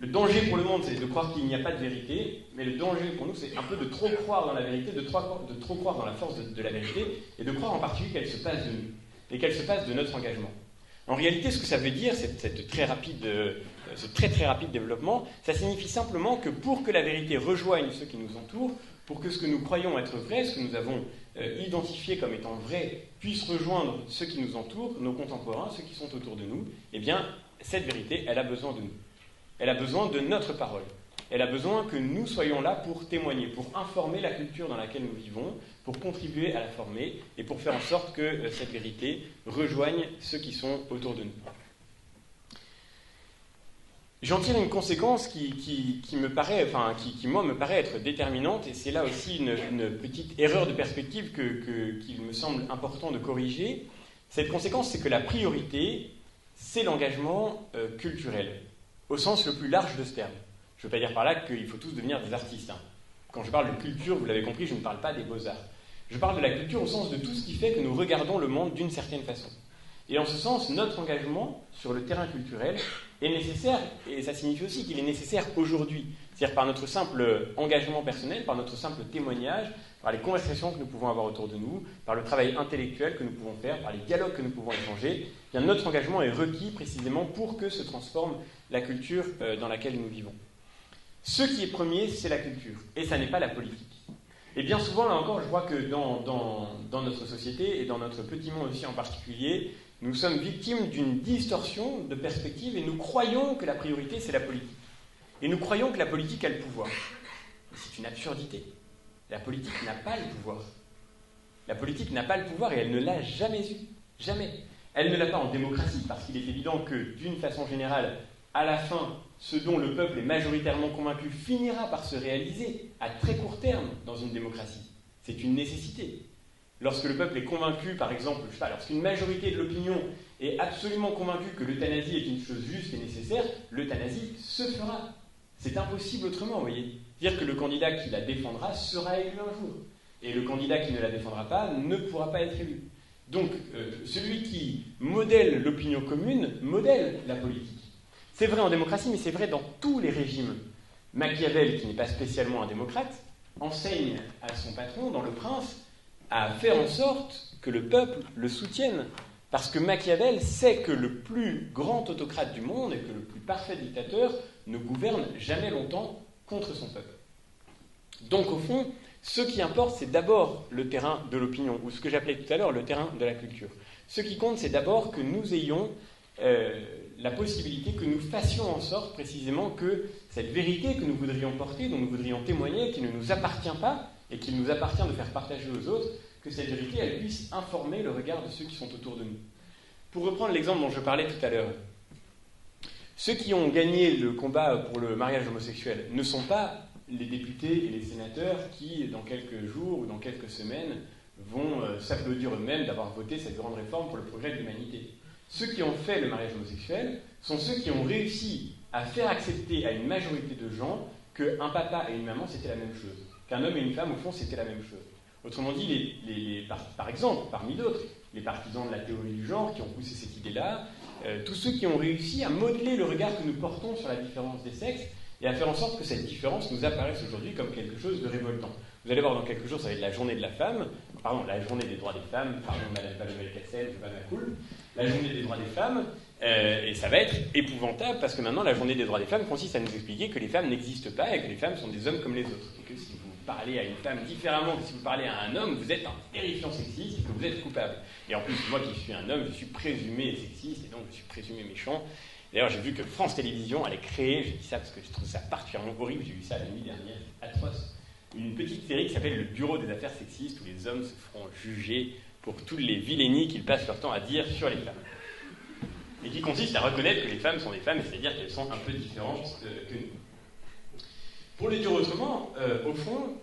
Le danger pour le monde, c'est de croire qu'il n'y a pas de vérité, mais le danger pour nous, c'est un peu de trop croire dans la vérité, de trop croire dans la force de la vérité, et de croire en particulier qu'elle se passe de nous, et qu'elle se passe de notre engagement. En réalité, ce que ça veut dire, ce très très rapide développement, ça signifie simplement que pour que la vérité rejoigne ceux qui nous entourent, pour que ce que nous croyons être vrai, ce que nous avons identifié comme étant vrai, puisse rejoindre ceux qui nous entourent, nos contemporains, ceux qui sont autour de nous, eh bien, cette vérité, elle a besoin de nous. Elle a besoin de notre parole. Elle a besoin que nous soyons là pour témoigner, pour informer la culture dans laquelle nous vivons, pour contribuer à la former et pour faire en sorte que cette vérité rejoigne ceux qui sont autour de nous. J'en tire une conséquence qui me paraît être déterminante, et c'est là aussi une petite erreur de perspective qu'il me semble important de corriger. Cette conséquence, c'est que la priorité, c'est l'engagement culturel, au sens le plus large de ce terme. Je ne veux pas dire par là qu'il faut tous devenir des artistes. Hein. Quand je parle de culture, vous l'avez compris, je ne parle pas des beaux-arts. Je parle de la culture au sens de tout ce qui fait que nous regardons le monde d'une certaine façon. Et en ce sens, notre engagement sur le terrain culturel est nécessaire, et ça signifie aussi qu'il est nécessaire aujourd'hui. C'est-à-dire par notre simple engagement personnel, par notre simple témoignage, par les conversations que nous pouvons avoir autour de nous, par le travail intellectuel que nous pouvons faire, par les dialogues que nous pouvons échanger, eh bien notre engagement est requis précisément pour que se transforme la culture dans laquelle nous vivons. Ce qui est premier, c'est la culture, et ça n'est pas la politique. Et bien souvent, là encore, je vois que dans notre société, et dans notre petit monde aussi en particulier, nous sommes victimes d'une distorsion de perspective, et nous croyons que la priorité, c'est la politique. Et nous croyons que la politique a le pouvoir. Mais c'est une absurdité. La politique n'a pas le pouvoir. La politique n'a pas le pouvoir, et elle ne l'a jamais eu. Jamais. Elle ne l'a pas en démocratie, parce qu'il est évident que, d'une façon générale, à la fin, ce dont le peuple est majoritairement convaincu finira par se réaliser à très court terme dans une démocratie. C'est une nécessité. Lorsque le peuple est convaincu, par exemple, je sais pas, lorsqu'une majorité de l'opinion est absolument convaincue que l'euthanasie est une chose juste et nécessaire, l'euthanasie se fera. C'est impossible autrement, vous voyez. Dire que le candidat qui la défendra sera élu un jour. Et le candidat qui ne la défendra pas ne pourra pas être élu. Donc, celui qui modèle l'opinion commune modèle la politique. C'est vrai en démocratie, mais c'est vrai dans tous les régimes. Machiavel, qui n'est pas spécialement un démocrate, enseigne à son patron, dans Le Prince, à faire en sorte que le peuple le soutienne. Parce que Machiavel sait que le plus grand autocrate du monde et que le plus parfait dictateur ne gouverne jamais longtemps contre son peuple. Donc, au fond, ce qui importe, c'est d'abord le terrain de l'opinion, ou ce que j'appelais tout à l'heure le terrain de la culture. Ce qui compte, c'est d'abord que nous ayons la possibilité, que nous fassions en sorte précisément que cette vérité que nous voudrions porter, dont nous voudrions témoigner, qui ne nous appartient pas et qu'il nous appartient de faire partager aux autres, que cette vérité, elle puisse informer le regard de ceux qui sont autour de nous. Pour reprendre l'exemple dont je parlais tout à l'heure, ceux qui ont gagné le combat pour le mariage homosexuel ne sont pas les députés et les sénateurs qui, dans quelques jours ou dans quelques semaines, vont s'applaudir eux-mêmes d'avoir voté cette grande réforme pour le progrès de l'humanité. Ceux qui ont fait le mariage homosexuel sont ceux qui ont réussi à faire accepter à une majorité de gens qu'un papa et une maman, c'était la même chose. Qu'un homme et une femme, au fond, c'était la même chose. Autrement dit, par exemple, parmi d'autres, les partisans de la théorie du genre qui ont poussé cette idée-là, tous ceux qui ont réussi à modeler le regard que nous portons sur la différence des sexes et à faire en sorte que cette différence nous apparaisse aujourd'hui comme quelque chose de révoltant. Vous allez voir dans quelques jours, ça va être la journée de la femme, pardon, la journée des droits des femmes, pardon, Madame Palomel-Cassel, je vais pas ma cool, la journée des droits des femmes, et ça va être épouvantable parce que maintenant la journée des droits des femmes consiste à nous expliquer que les femmes n'existent pas et que les femmes sont des hommes comme les autres. Et que si vous parlez à une femme différemment que si vous parlez à un homme, vous êtes un terrifiant sexiste et que vous êtes coupable. Et en plus, moi qui suis un homme, je suis présumé sexiste et donc je suis présumé méchant. D'ailleurs, j'ai vu que France Télévisions allait créer, j'ai dit ça parce que je trouve ça particulièrement horrible, j'ai vu ça la nuit dernière, atroce, une petite série qui s'appelle Le Bureau des affaires sexistes où les hommes se feront juger pour toutes les vilainies qu'ils passent leur temps à dire sur les femmes. Et qui consiste à reconnaître que les femmes sont des femmes, c'est-à-dire qu'elles sont un peu différentes que nous. Pour le dire autrement, au fond,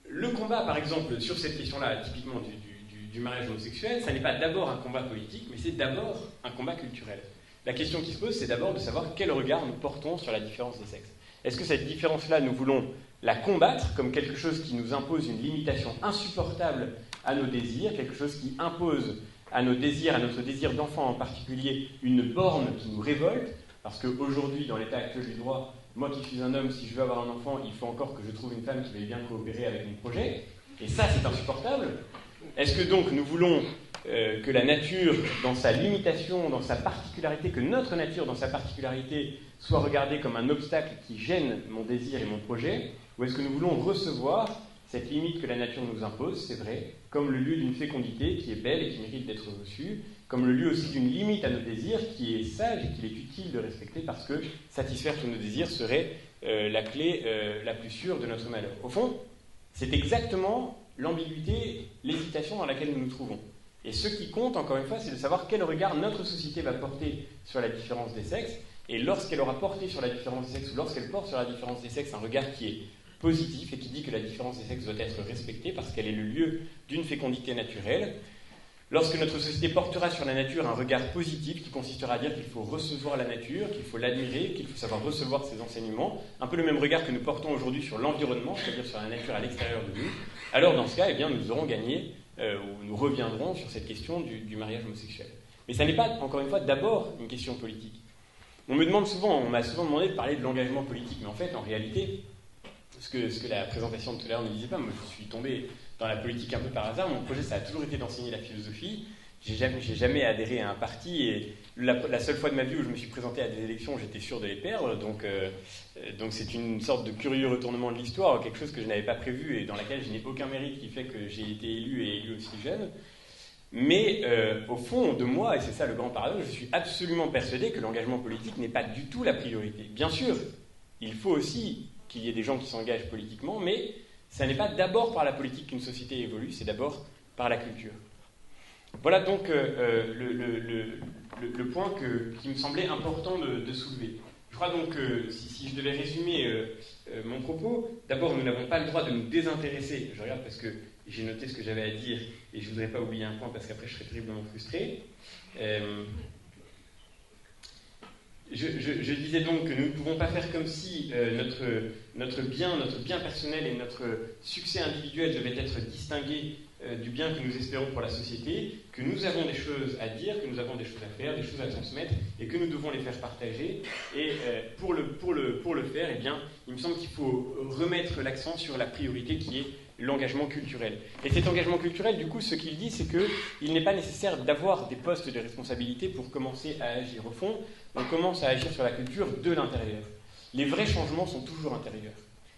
le combat, par exemple, sur cette question-là, typiquement du mariage homosexuel, ça n'est pas d'abord un combat politique, mais c'est d'abord un combat culturel. La question qui se pose, c'est d'abord de savoir quel regard nous portons sur la différence des sexes. Est-ce que cette différence-là, nous voulons la combattre comme quelque chose qui nous impose une limitation insupportable à nos désirs, quelque chose qui impose à nos désirs, à notre désir d'enfant en particulier, une borne qui nous révolte, parce qu'aujourd'hui, dans l'état actuel du droit, moi qui suis un homme, si je veux avoir un enfant, il faut encore que je trouve une femme qui veuille bien coopérer avec mon projet, et ça, c'est insupportable. Est-ce que donc nous voulons que la nature, dans sa limitation, dans sa particularité, que notre nature, dans sa particularité, soit regardée comme un obstacle qui gêne mon désir et mon projet, ou est-ce que nous voulons recevoir cette limite que la nature nous impose, c'est vrai, comme le lieu d'une fécondité qui est belle et qui mérite d'être reçue, comme le lieu aussi d'une limite à nos désirs qui est sage et qu'il est utile de respecter parce que satisfaire tous nos désirs serait la clé la plus sûre de notre malheur. Au fond, c'est exactement l'ambiguïté, l'hésitation dans laquelle nous nous trouvons. Et ce qui compte, encore une fois, c'est de savoir quel regard notre société va porter sur la différence des sexes, et lorsqu'elle aura porté sur la différence des sexes, ou lorsqu'elle porte sur la différence des sexes un regard qui est positif et qui dit que la différence des sexes doit être respectée parce qu'elle est le lieu d'une fécondité naturelle, lorsque notre société portera sur la nature un regard positif qui consistera à dire qu'il faut recevoir la nature, qu'il faut l'admirer, qu'il faut savoir recevoir ses enseignements, un peu le même regard que nous portons aujourd'hui sur l'environnement, c'est-à-dire sur la nature à l'extérieur de nous, alors dans ce cas, eh bien, nous aurons gagné, ou nous reviendrons sur cette question du mariage homosexuel. Mais ça n'est pas, encore une fois, d'abord une question politique. On m'a souvent demandé de parler de l'engagement politique, mais en fait, en réalité, ce que la présentation de tout à l'heure ne disait pas, moi je suis tombé dans la politique un peu par hasard, mon projet ça a toujours été d'enseigner la philosophie, j'ai jamais adhéré à un parti, et la seule fois de ma vie où je me suis présenté à des élections, j'étais sûr de les perdre, donc c'est une sorte de curieux retournement de l'histoire, quelque chose que je n'avais pas prévu et dans laquelle je n'ai aucun mérite qui fait que j'ai été élu et élu aussi jeune. Mais au fond de moi, et c'est ça le grand paradoxe, je suis absolument persuadé que l'engagement politique n'est pas du tout la priorité. Bien sûr, il faut aussi qu'il y ait des gens qui s'engagent politiquement, mais ça n'est pas d'abord par la politique qu'une société évolue, c'est d'abord par la culture. Voilà donc le point qui me semblait important de soulever. Je crois donc que si je devais résumer mon propos, d'abord nous n'avons pas le droit de nous désintéresser, je regarde parce que j'ai noté ce que j'avais à dire et je ne voudrais pas oublier un point parce qu'après je serais terriblement frustré. Je disais donc que nous ne pouvons pas faire comme si notre bien personnel et notre succès individuel devaient être distingués du bien que nous espérons pour la société, que nous avons des choses à dire, que nous avons des choses à faire, des choses à transmettre, et que nous devons les faire partager. Et pour le faire, eh bien, il me semble qu'il faut remettre l'accent sur la priorité qui est l'engagement culturel. Et cet engagement culturel, du coup, ce qu'il dit, c'est qu'il n'est pas nécessaire d'avoir des postes de responsabilité pour commencer à agir. Au fond, on commence à agir sur la culture de l'intérieur. Les vrais changements sont toujours intérieurs.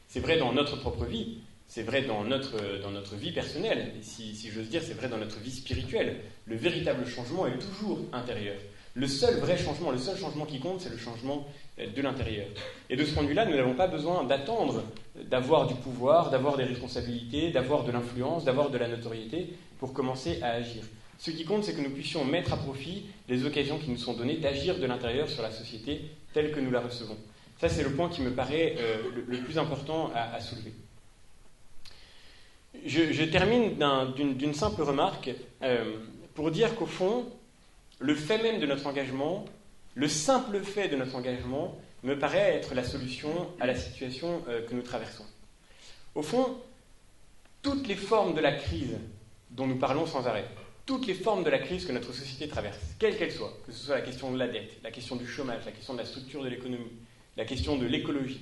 C'est vrai dans notre propre vie, c'est vrai dans notre vie personnelle, et si j'ose dire, c'est vrai dans notre vie spirituelle. Le véritable changement est toujours intérieur. Le seul vrai changement, le seul changement qui compte, c'est le changement de l'intérieur. Et de ce point de vue-là, nous n'avons pas besoin d'attendre d'avoir du pouvoir, d'avoir des responsabilités, d'avoir de l'influence, d'avoir de la notoriété pour commencer à agir. Ce qui compte, c'est que nous puissions mettre à profit les occasions qui nous sont données d'agir de l'intérieur sur la société telle que nous la recevons. Ça, c'est le point qui me paraît le plus important à soulever. Je termine d'une simple remarque pour dire qu'au fond, le fait même de notre engagement, le simple fait de notre engagement, me paraît être la solution à la situation que nous traversons. Au fond, toutes les formes de la crise dont nous parlons sans arrêt, toutes les formes de la crise que notre société traverse, quelle qu'elle soit, que ce soit la question de la dette, la question du chômage, la question de la structure de l'économie, la question de l'écologie,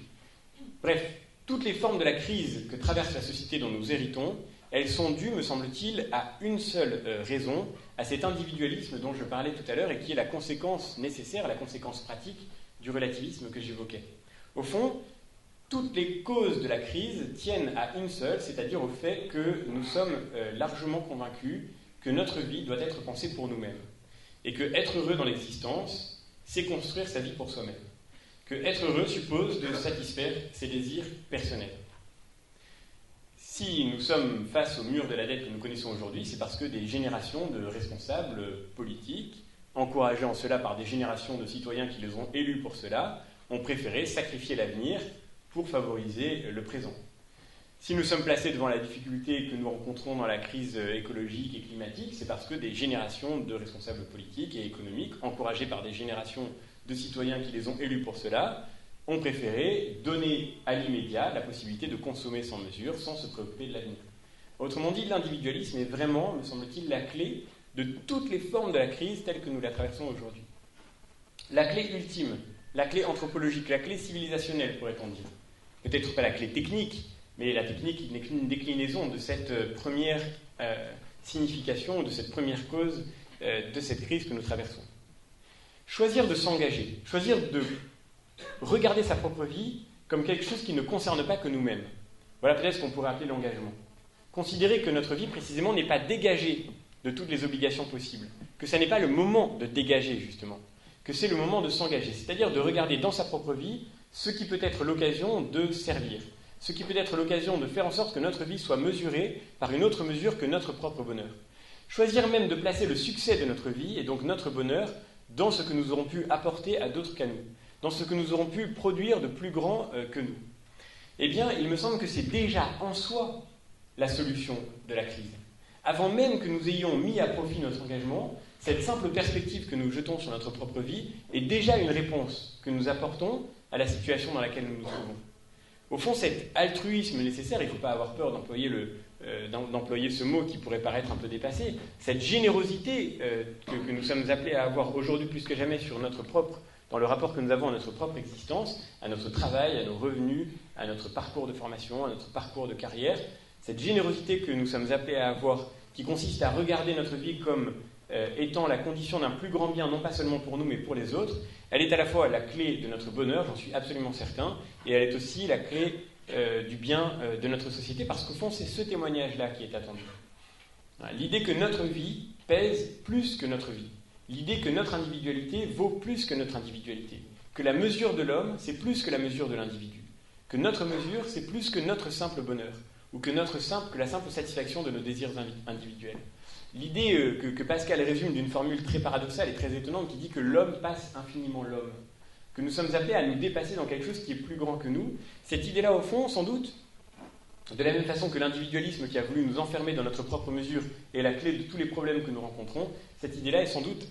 bref, toutes les formes de la crise que traverse la société dont nous héritons, elles sont dues, me semble-t-il, à une seule raison, à cet individualisme dont je parlais tout à l'heure et qui est la conséquence nécessaire, la conséquence pratique du relativisme que j'évoquais. Au fond, toutes les causes de la crise tiennent à une seule, c'est-à-dire au fait que nous sommes largement convaincus que notre vie doit être pensée pour nous-mêmes. Et que être heureux dans l'existence, c'est construire sa vie pour soi-même. Que être heureux suppose de satisfaire ses désirs personnels. Si nous sommes face au mur de la dette que nous connaissons aujourd'hui, c'est parce que des générations de responsables politiques, encouragés en cela par des générations de citoyens qui les ont élus pour cela, ont préféré sacrifier l'avenir pour favoriser le présent. Si nous sommes placés devant la difficulté que nous rencontrons dans la crise écologique et climatique, c'est parce que des générations de responsables politiques et économiques, encouragés par des générations de citoyens qui les ont élus pour cela, ont préféré donner à l'immédiat la possibilité de consommer sans mesure, sans se préoccuper de l'avenir. Autrement dit, l'individualisme est vraiment, me semble-t-il, la clé de toutes les formes de la crise telles que nous la traversons aujourd'hui. La clé ultime, la clé anthropologique, la clé civilisationnelle, pourrait-on dire. Peut-être pas la clé technique, mais la technique n'est qu'une déclinaison de cette première signification, de cette première cause de cette crise que nous traversons. Choisir de s'engager, choisir de regarder sa propre vie comme quelque chose qui ne concerne pas que nous-mêmes. Voilà peut-être ce qu'on pourrait appeler l'engagement. Considérer que notre vie, précisément, n'est pas dégagée de toutes les obligations possibles, que ça n'est pas le moment de dégager, justement, que c'est le moment de s'engager, c'est-à-dire de regarder dans sa propre vie ce qui peut être l'occasion de servir, ce qui peut être l'occasion de faire en sorte que notre vie soit mesurée par une autre mesure que notre propre bonheur. Choisir même de placer le succès de notre vie, et donc notre bonheur, dans ce que nous aurons pu apporter à d'autres qu'à nous, dans ce que nous aurons pu produire de plus grand que nous. Eh bien, il me semble que c'est déjà en soi la solution de la crise. Avant même que nous ayons mis à profit notre engagement, cette simple perspective que nous jetons sur notre propre vie est déjà une réponse que nous apportons à la situation dans laquelle nous nous trouvons. Au fond, cet altruisme nécessaire, il ne faut pas avoir peur d'employer ce mot qui pourrait paraître un peu dépassé, cette générosité que nous sommes appelés à avoir aujourd'hui plus que jamais dans le rapport que nous avons à notre propre existence, à notre travail, à nos revenus, à notre parcours de formation, à notre parcours de carrière, cette générosité que nous sommes appelés à avoir, qui consiste à regarder notre vie comme étant la condition d'un plus grand bien, non pas seulement pour nous, mais pour les autres, elle est à la fois la clé de notre bonheur, j'en suis absolument certain, et elle est aussi la clé du bien de notre société, parce qu'au fond, c'est ce témoignage-là qui est attendu. L'idée que notre vie pèse plus que notre vie. L'idée que notre individualité vaut plus que notre individualité. Que la mesure de l'homme, c'est plus que la mesure de l'individu. Que notre mesure, c'est plus que notre simple bonheur. Ou que la simple satisfaction de nos désirs individuels. L'idée que Pascal résume d'une formule très paradoxale et très étonnante qui dit que l'homme passe infiniment l'homme. Que nous sommes appelés à nous dépasser dans quelque chose qui est plus grand que nous. Cette idée-là, au fond, sans doute, de la même façon que l'individualisme qui a voulu nous enfermer dans notre propre mesure est la clé de tous les problèmes que nous rencontrons, cette idée-là est sans doute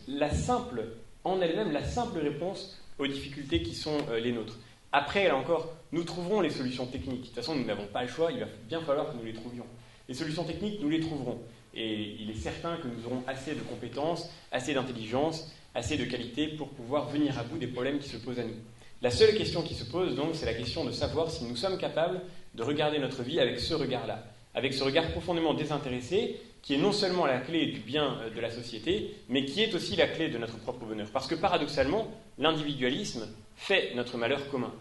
en elle-même la simple réponse aux difficultés qui sont les nôtres. Après, là encore, nous trouverons les solutions techniques. De toute façon, nous n'avons pas le choix, il va bien falloir que nous les trouvions. Les solutions techniques, nous les trouverons. Et il est certain que nous aurons assez de compétences, assez d'intelligence, assez de qualité pour pouvoir venir à bout des problèmes qui se posent à nous. La seule question qui se pose donc, c'est la question de savoir si nous sommes capables de regarder notre vie avec ce regard-là, avec ce regard profondément désintéressé, qui est non seulement la clé du bien de la société, mais qui est aussi la clé de notre propre bonheur. Parce que paradoxalement, l'individualisme fait notre malheur commun.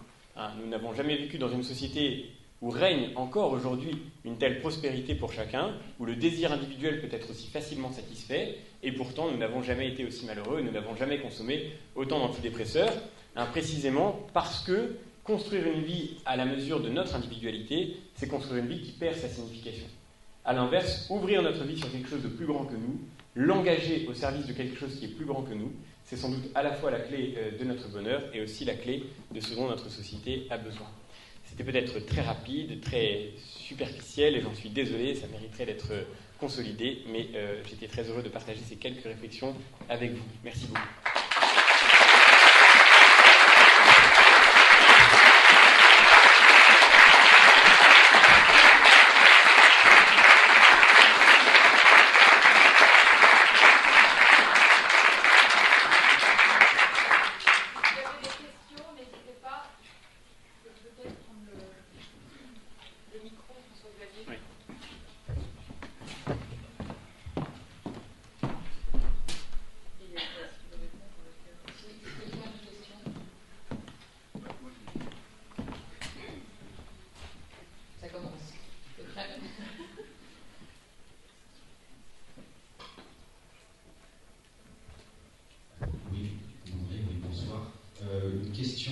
Nous n'avons jamais vécu dans une société où règne encore aujourd'hui une telle prospérité pour chacun, où le désir individuel peut être aussi facilement satisfait, et pourtant nous n'avons jamais été aussi malheureux, nous n'avons jamais consommé autant d'antidépresseurs, précisément parce que construire une vie à la mesure de notre individualité, c'est construire une vie qui perd sa signification. A l'inverse, ouvrir notre vie sur quelque chose de plus grand que nous, l'engager au service de quelque chose qui est plus grand que nous, c'est sans doute à la fois la clé de notre bonheur et aussi la clé de ce dont notre société a besoin. C'était peut-être très rapide, très superficiel, et j'en suis désolé, ça mériterait d'être consolidé, mais j'étais très heureux de partager ces quelques réflexions avec vous. Merci beaucoup.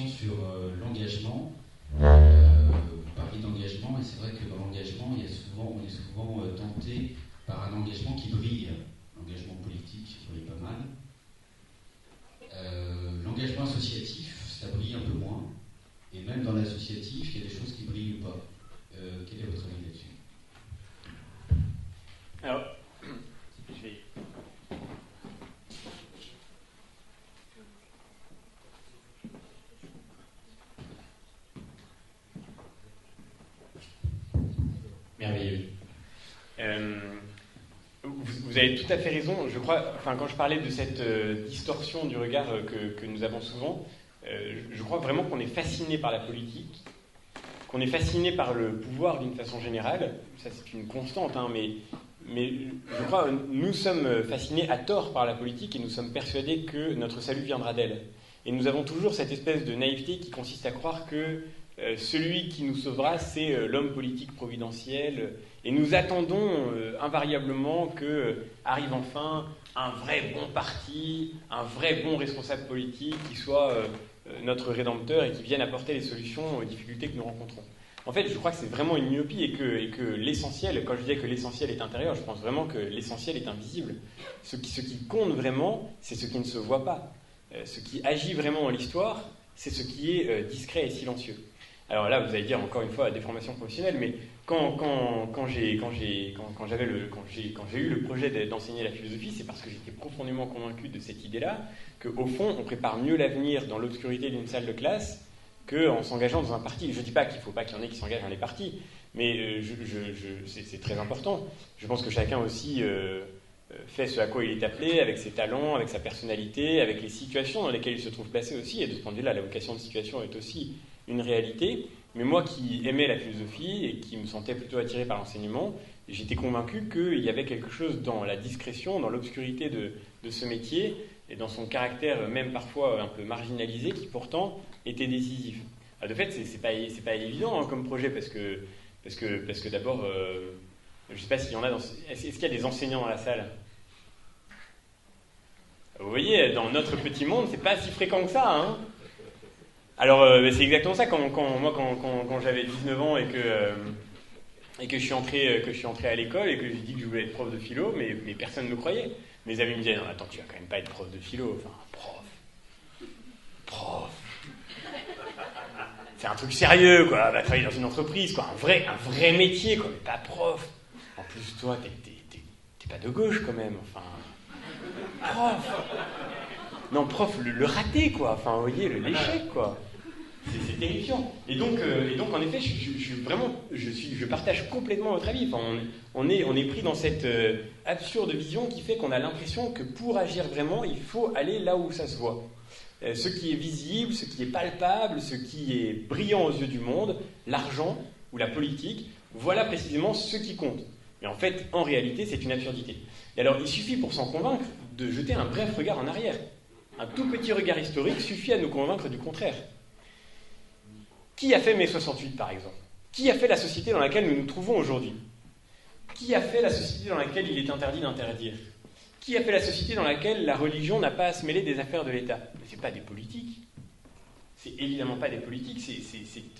Sur l'engagement, parler d'engagement, et c'est vrai que dans l'engagement, on est souvent tenté par un engagement qui brille. L'engagement politique brille pas mal. L'engagement associatif, ça brille un peu moins. Et même dans l'associatif, il y a des choses qui brillent ou pas. Quel est votre avis là-dessus? Alors, je vais... Merveilleux. Vous avez tout à fait raison. Je crois, quand je parlais de cette distorsion du regard que nous avons souvent, je crois vraiment qu'on est fasciné par la politique, qu'on est fasciné par le pouvoir d'une façon générale. Ça, c'est une constante, mais je crois que nous sommes fascinés à tort par la politique et nous sommes persuadés que notre salut viendra d'elle. Et nous avons toujours cette espèce de naïveté qui consiste à croire que celui qui nous sauvera, c'est l'homme politique providentiel. Et nous attendons invariablement qu'arrive enfin un vrai bon parti, un vrai bon responsable politique qui soit notre rédempteur et qui vienne apporter les solutions aux difficultés que nous rencontrons. En fait, je crois que c'est vraiment une myopie et que l'essentiel, quand je dis que l'essentiel est intérieur, je pense vraiment que l'essentiel est invisible. Ce qui compte vraiment, c'est ce qui ne se voit pas. Ce qui agit vraiment dans l'histoire, c'est ce qui est discret et silencieux. Alors là, vous allez dire encore une fois des formations professionnelles, mais quand j'ai eu le projet d'enseigner la philosophie, c'est parce que j'étais profondément convaincu de cette idée-là, qu'au fond, on prépare mieux l'avenir dans l'obscurité d'une salle de classe qu'en s'engageant dans un parti. Je ne dis pas qu'il ne faut pas qu'il y en ait qui s'engagent dans les partis, mais c'est très important. Je pense que chacun aussi fait ce à quoi il est appelé, avec ses talents, avec sa personnalité, avec les situations dans lesquelles il se trouve placé aussi, et de ce point de vue-là, la vocation de situation est aussi une réalité. Mais moi qui aimais la philosophie et qui me sentais plutôt attiré par l'enseignement, j'étais convaincu qu'il y avait quelque chose dans la discrétion, dans l'obscurité de ce métier, et dans son caractère même parfois un peu marginalisé, qui pourtant était décisif. De fait, c'est pas évident comme projet, parce que d'abord, je ne sais pas s'il y en a est-ce qu'il y a des enseignants dans la salle? Vous voyez, dans notre petit monde, c'est pas si fréquent que ça, hein. Alors, c'est exactement ça. Quand j'avais 19 ans et que je suis entré à l'école et que j'ai dit que je voulais être prof de philo, mais personne ne me croyait. Mes amis me disaient, non, attends, tu vas quand même pas être prof de philo. Enfin, prof. C'est un truc sérieux, quoi. Va travailler dans une entreprise, quoi. Un vrai métier, quoi. Mais pas prof. En plus, toi, t'es pas de gauche, quand même. Enfin, prof. Non, prof, le raté, quoi. Enfin, vous voyez, l'échec, quoi. C'est terrifiant. Et donc, en effet, je partage complètement votre avis. Enfin, on est pris dans cette absurde vision qui fait qu'on a l'impression que pour agir vraiment, il faut aller là où ça se voit. Ce qui est visible, ce qui est palpable, ce qui est brillant aux yeux du monde, l'argent ou la politique, voilà précisément ce qui compte. Mais en fait, en réalité, c'est une absurdité. Et alors, il suffit pour s'en convaincre de jeter un bref regard en arrière. Un tout petit regard historique suffit à nous convaincre du contraire. Qui a fait mai 68, par exemple? Qui a fait la société dans laquelle nous nous trouvons aujourd'hui? Qui a fait la société dans laquelle il est interdit d'interdire? Qui a fait la société dans laquelle la religion n'a pas à se mêler des affaires de l'État? Mais ce n'est pas des politiques. C'est évidemment pas des politiques.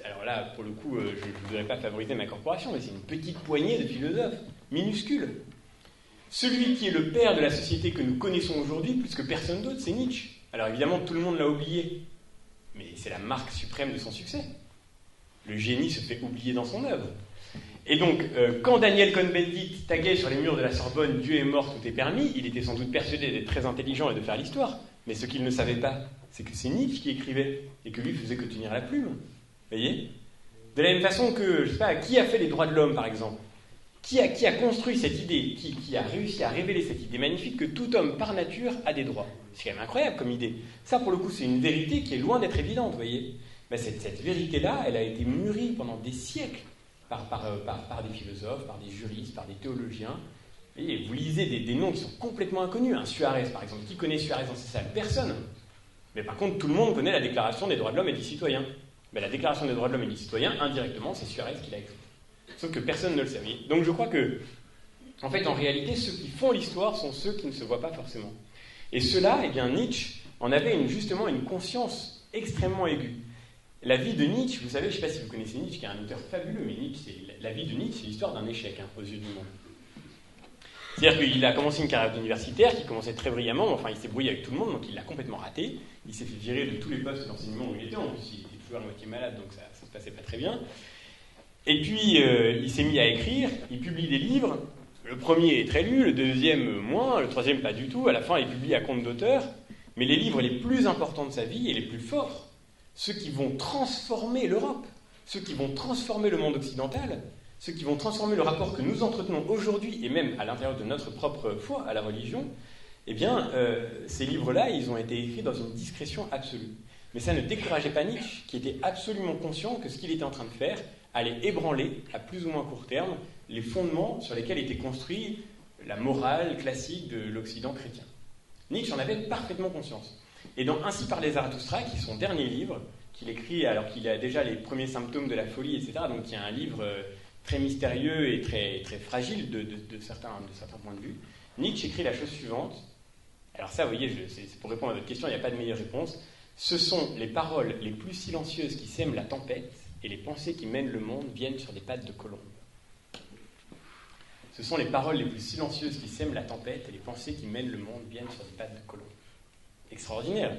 Alors là, pour le coup, je ne voudrais pas favoriser ma corporation, mais c'est une petite poignée de philosophes, minuscules. Celui qui est le père de la société que nous connaissons aujourd'hui, plus que personne d'autre, c'est Nietzsche. Alors évidemment, tout le monde l'a oublié, mais c'est la marque suprême de son succès. Le génie se fait oublier dans son œuvre. Et donc, quand Daniel Cohn-Bendit taguait sur les murs de la Sorbonne « Dieu est mort, tout est permis », il était sans doute persuadé d'être très intelligent et de faire l'histoire. Mais ce qu'il ne savait pas, c'est que c'est Nietzsche qui écrivait, et que lui faisait que tenir la plume. Vous voyez? De la même façon que, je sais pas, qui a fait les droits de l'homme, par exemple? Qui a construit cette idée, qui a réussi à révéler cette idée magnifique que tout homme, par nature, a des droits? C'est quand même incroyable comme idée. Ça, pour le coup, c'est une vérité qui est loin d'être évidente, vous voyez. Mais cette vérité-là, elle a été mûrie pendant des siècles par des philosophes, par des juristes, par des théologiens. Et vous lisez des noms qui sont complètement inconnus. Un Suarez, par exemple. Qui connaît Suarez dans ces salles? Personne. Mais par contre, tout le monde connaît la Déclaration des droits de l'homme et du citoyen. Mais la Déclaration des droits de l'homme et du citoyen, indirectement, c'est Suarez qui l'a écrite. Sauf que personne ne le savait. Donc je crois que, en fait, en réalité, ceux qui font l'histoire sont ceux qui ne se voient pas forcément. Et ceux-là, eh bien, Nietzsche en avait justement une conscience extrêmement aiguë. La vie de Nietzsche, vous savez, je ne sais pas si vous connaissez Nietzsche, qui est un auteur fabuleux, mais la vie de Nietzsche, c'est l'histoire d'un échec, aux yeux du monde. C'est-à-dire qu'il a commencé une carrière universitaire qui commençait très brillamment, enfin il s'est brouillé avec tout le monde, donc il l'a complètement raté. Il s'est fait virer de tous les postes d'enseignement où il était, en plus il était toujours à moitié malade, donc ça ne se passait pas très bien. Et puis il s'est mis à écrire, il publie des livres, le premier est très lu, le deuxième moins, le troisième pas du tout, à la fin il publie à compte d'auteur, mais les livres les plus importants de sa vie et les plus forts, ceux qui vont transformer l'Europe, ceux qui vont transformer le monde occidental, ceux qui vont transformer le rapport que nous entretenons aujourd'hui, et même à l'intérieur de notre propre foi, à la religion, eh bien, ces livres-là, ils ont été écrits dans une discrétion absolue. Mais ça ne décourageait pas Nietzsche, qui était absolument conscient que ce qu'il était en train de faire allait ébranler, à plus ou moins court terme, les fondements sur lesquels était construite la morale classique de l'Occident chrétien. Nietzsche en avait parfaitement conscience. Et dans Ainsi parlait Zarathustra, qui est son dernier livre, qu'il écrit alors qu'il a déjà les premiers symptômes de la folie, etc., donc il y a un livre très mystérieux et très, très fragile de certains points de vue, Nietzsche écrit la chose suivante. Alors ça, vous voyez, c'est pour répondre à votre question, il n'y a pas de meilleure réponse. Ce sont les paroles les plus silencieuses qui sèment la tempête, et les pensées qui mènent le monde viennent sur des pattes de colombe. Ce sont les paroles les plus silencieuses qui sèment la tempête, et les pensées qui mènent le monde viennent sur des pattes de colombe. Extraordinaire.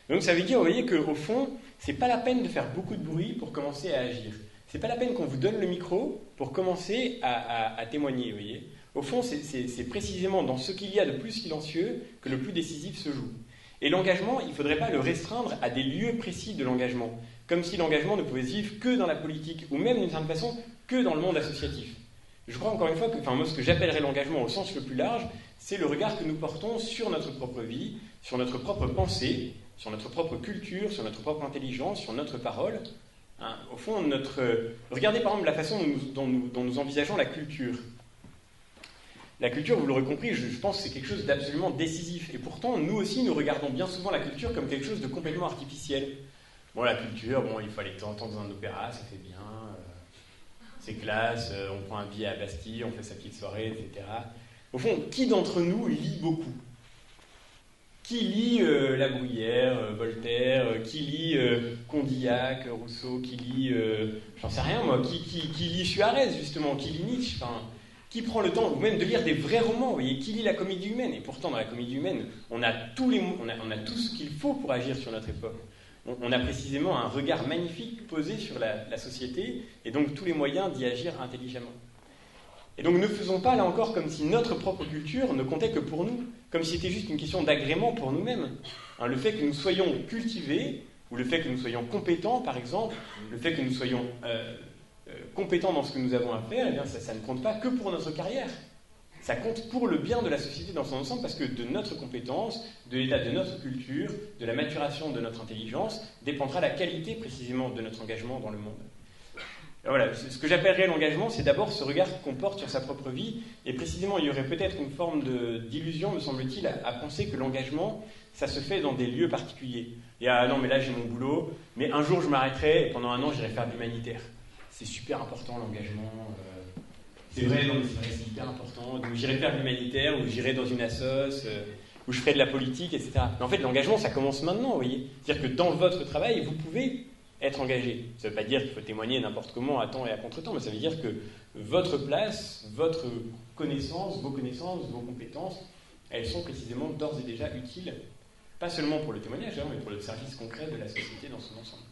Donc ça veut dire, vous voyez, qu'au fond, c'est pas la peine de faire beaucoup de bruit pour commencer à agir. C'est pas la peine qu'on vous donne le micro pour commencer à témoigner, vous voyez. Au fond, c'est précisément dans ce qu'il y a de plus silencieux que le plus décisif se joue. Et l'engagement, il ne faudrait pas le restreindre à des lieux précis de l'engagement, comme si l'engagement ne pouvait se vivre que dans la politique, ou même d'une certaine façon, que dans le monde associatif. Je crois encore une fois que, moi, ce que j'appellerais l'engagement au sens le plus large, c'est le regard que nous portons sur notre propre vie, sur notre propre pensée, sur notre propre culture, sur notre propre intelligence, sur notre parole. Hein, au fond, regardez par exemple la façon dont nous envisageons la culture. La culture, vous l'aurez compris, je pense que c'est quelque chose d'absolument décisif. Et pourtant, nous aussi, nous regardons bien souvent la culture comme quelque chose de complètement artificiel. Bon, la culture, il faut aller de temps en temps dans un opéra, ça fait bien, c'est classe, on prend un billet à Bastille, on fait sa petite soirée, etc. Au fond, qui d'entre nous lit beaucoup? Qui lit La Bruyère, Voltaire, qui lit Condillac, Rousseau, qui lit, j'en sais rien moi, qui lit Suarez justement, qui lit Nietzsche, qui prend le temps ou même de lire des vrais romans, vous voyez, qui lit la comédie humaine. Et pourtant, dans la comédie humaine, on a tout ce qu'il faut pour agir sur notre époque. On a précisément un regard magnifique posé sur la société, et donc tous les moyens d'y agir intelligemment. Et donc ne faisons pas, là encore, comme si notre propre culture ne comptait que pour nous, comme si c'était juste une question d'agrément pour nous-mêmes. Le fait que nous soyons cultivés, ou le fait que nous soyons compétents, par exemple, le fait que nous soyons compétents dans ce que nous avons à faire, eh bien, ça ne compte pas que pour notre carrière. Ça compte pour le bien de la société dans son ensemble, parce que de notre compétence, de l'état de notre culture, de la maturation de notre intelligence, dépendra la qualité précisément de notre engagement dans le monde. Alors voilà, ce que j'appellerais l'engagement, c'est d'abord ce regard qu'on porte sur sa propre vie, et précisément il y aurait peut-être une forme d'illusion, me semble-t-il, à penser que l'engagement, ça se fait dans des lieux particuliers. Et ah non, mais là j'ai mon boulot, mais un jour je m'arrêterai, et pendant un an j'irai faire de l'humanitaire. C'est super important l'engagement. C'est vrai, non, mais c'est vrai, c'est hyper important. Donc j'irai faire de l'humanitaire, ou j'irai dans une assoce, où je ferai de la politique, etc. Mais en fait, l'engagement, ça commence maintenant, vous voyez. C'est-à-dire que dans votre travail, vous pouvez être engagé. Ça ne veut pas dire qu'il faut témoigner n'importe comment, à temps et à contre-temps, mais ça veut dire que votre place, votre connaissance, vos compétences, elles sont précisément d'ores et déjà utiles, pas seulement pour le témoignage, mais pour le service concret de la société dans son ensemble.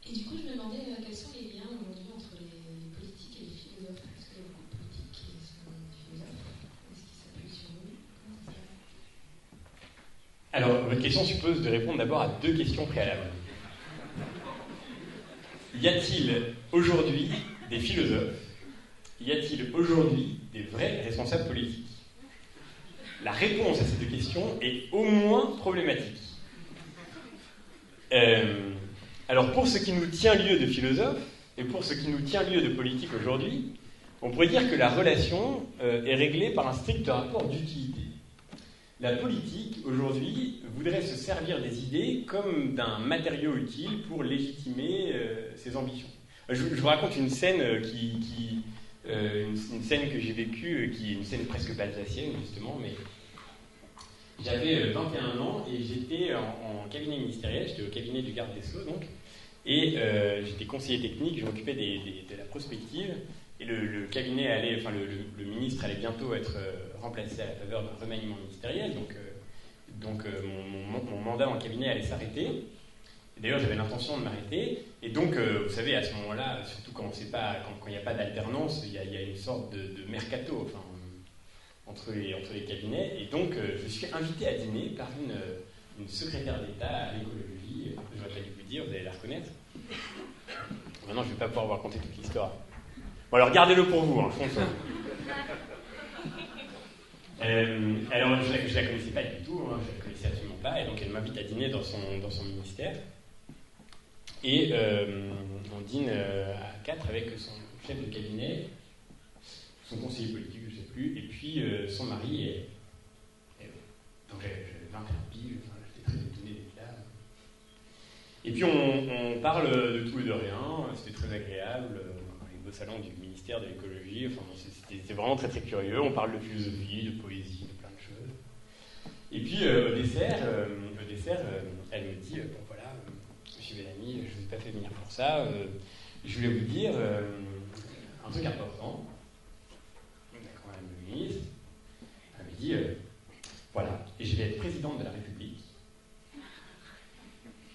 Et du coup, je me demandais quels sont les liens aujourd'hui entre les politiques et les philosophes. Est-ce qu'il y a beaucoup de politiques qui sont des philosophes? Est-ce qu'ils s'appuient sur eux? Alors, votre question suppose de répondre d'abord à deux questions préalables. Y a-t-il aujourd'hui des philosophes? Y a-t-il aujourd'hui des vrais responsables politiques? La réponse à ces deux questions est au moins problématique. Alors pour ce qui nous tient lieu de philosophe, et pour ce qui nous tient lieu de politique aujourd'hui, on pourrait dire que la relation est réglée par un strict rapport d'utilité. La politique, aujourd'hui, voudrait se servir des idées comme d'un matériau utile pour légitimer ses ambitions. Je vous raconte une scène une scène que j'ai vécue, qui est une scène presque balsacienne, justement, mais j'avais 21 ans et j'étais en cabinet ministériel, j'étais au cabinet du garde des Sceaux, donc, et j'étais conseiller technique, je m'occupais de la prospective, et le cabinet allait, enfin le ministre allait bientôt être remplacé à la faveur d'un remaniement ministériel, donc mon mandat en cabinet allait s'arrêter. Et d'ailleurs, j'avais l'intention de m'arrêter, et donc, vous savez, à ce moment-là, surtout quand il n'y a pas d'alternance, il y a une sorte de mercato, enfin, entre les cabinets, et donc je suis invité à dîner par une secrétaire d'État à l'écologie, je n'aurais pas dû vous dire, vous allez la reconnaître. Maintenant, je ne vais pas pouvoir vous raconter toute l'histoire. Bon, alors gardez-le pour vous, je pense. Alors, je ne la connaissais pas du tout, je ne la connaissais absolument pas, et donc elle m'invite à dîner dans son ministère. Et on dîne à 4 avec son chef de cabinet, son conseiller politique, je ne sais plus, et puis son mari. Donc j'avais 21 piges, j'étais très étonné d'être là. Et puis on parle de tout et de rien, c'était très agréable, dans les beaux salons du ministère de l'écologie, enfin, c'était vraiment très très curieux, on parle de philosophie, de poésie, de plein de choses. Et puis au dessert, elle me dit, bon voilà, monsieur Bellamy, je ne vous ai pas fait venir pour ça, je voulais vous dire un truc important. D'accord, madame le ministre, elle me dit, voilà, et je vais être présidente de la République,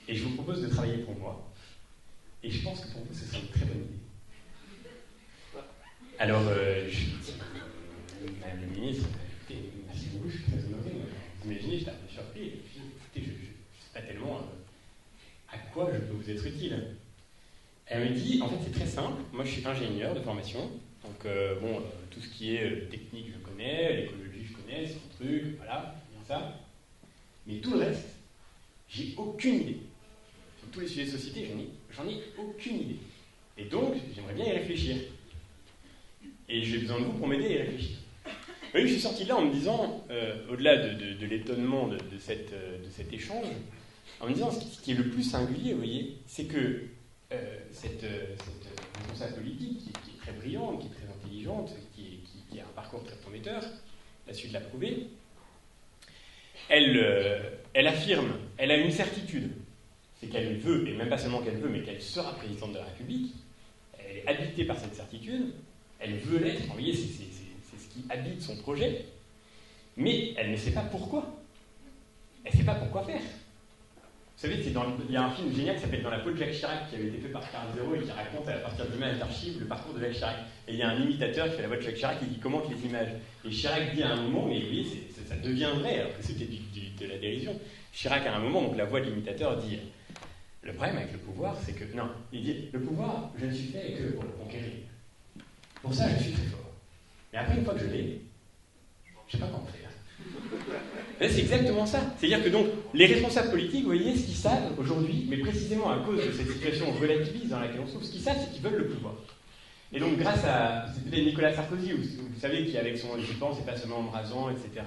et je vous propose de travailler pour moi, et je pense que pour vous, ce serait une très bonne idée. Alors, je lui dis, madame le ministre, écoutez, merci beaucoup, je suis très honoré, vous imaginez, j'étais un peu surpris, et puis, écoutez, je ne sais pas tellement à quoi je peux vous être utile. Elle me dit, en fait, c'est très simple, moi je suis ingénieur de formation, donc tout ce qui est technique, je connais, l'écologie, je connais, c'est un truc, voilà, bien ça. Mais tout le reste, j'ai aucune idée. Sur tous les sujets de société, j'en ai aucune idée. Et donc, j'aimerais bien y réfléchir. Et j'ai besoin de vous pour m'aider à y réfléchir. Oui, je suis sorti de là en me disant, au-delà de l'étonnement de cet échange, en me disant ce qui est le plus singulier, vous voyez, c'est que cette responsable politique, qui est très brillante, qui est très intelligente, qui a un parcours très prometteur, la suite l'a prouvé, elle affirme, elle a une certitude, c'est qu'elle veut, et même pas seulement qu'elle veut, mais qu'elle sera présidente de la République, elle est habitée par cette certitude, elle veut l'être, vous voyez, c'est ce qui habite son projet, mais elle ne sait pas pourquoi. Elle ne sait pas pourquoi faire. savez, il y a un film génial qui s'appelle Dans la peau de Jacques Chirac, qui avait été fait par Carl Zero et qui raconte à partir d'images d'archives le parcours de Jacques Chirac. Et il y a un imitateur qui fait la voix de Jacques Chirac et qui commente les images. Et Chirac dit à un moment, mais oui, ça devient vrai, alors que c'était de la dérision. Chirac, à un moment, donc la voix de l'imitateur dit le problème avec le pouvoir, c'est que. Non, il dit le pouvoir, je ne suis fait que pour le conquérir. Pour ça, je suis très fort. Mais après, une fois que je l'ai, je ne sais pas comment faire. C'est exactement ça. C'est-à-dire que donc, les responsables politiques, vous voyez, ce qu'ils savent aujourd'hui, mais précisément à cause de cette situation relativiste dans laquelle on se trouve, ce qu'ils savent, c'est qu'ils veulent le pouvoir. Et donc, grâce à, c'est peut-être Nicolas Sarkozy, vous savez, qui avec son je pense, c'est pas seulement embrasant, etc.,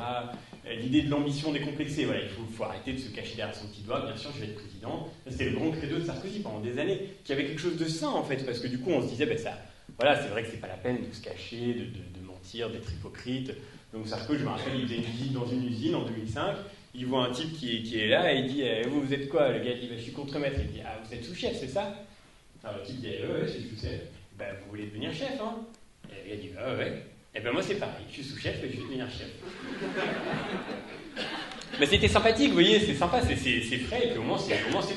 l'idée de l'ambition décomplexée, voilà, il faut arrêter de se cacher derrière son petit doigt, bien sûr, je vais être président. C'était le grand credo de Sarkozy pendant des années, qui avait quelque chose de sain, en fait, parce que du coup, on se disait, ben ça, voilà, c'est vrai que c'est pas la peine de se cacher, de mentir, d'être hypocrite. Donc Sarkozy, je me rappelle, il faisait une visite dans une usine en 2005, il voit un type qui est là, et il dit vous êtes quoi? Le gars dit je suis contremaître. Il dit ah, vous êtes sous-chef, c'est ça? Alors le type dit ouais, je suis sous-chef. Ben, vous voulez devenir chef, hein? Et le gars dit ah ouais. Et ben moi c'est pareil, je suis sous-chef et je vais devenir chef. Mais c'était sympathique, vous voyez, c'est sympa, c'est frais, et puis au moins c'est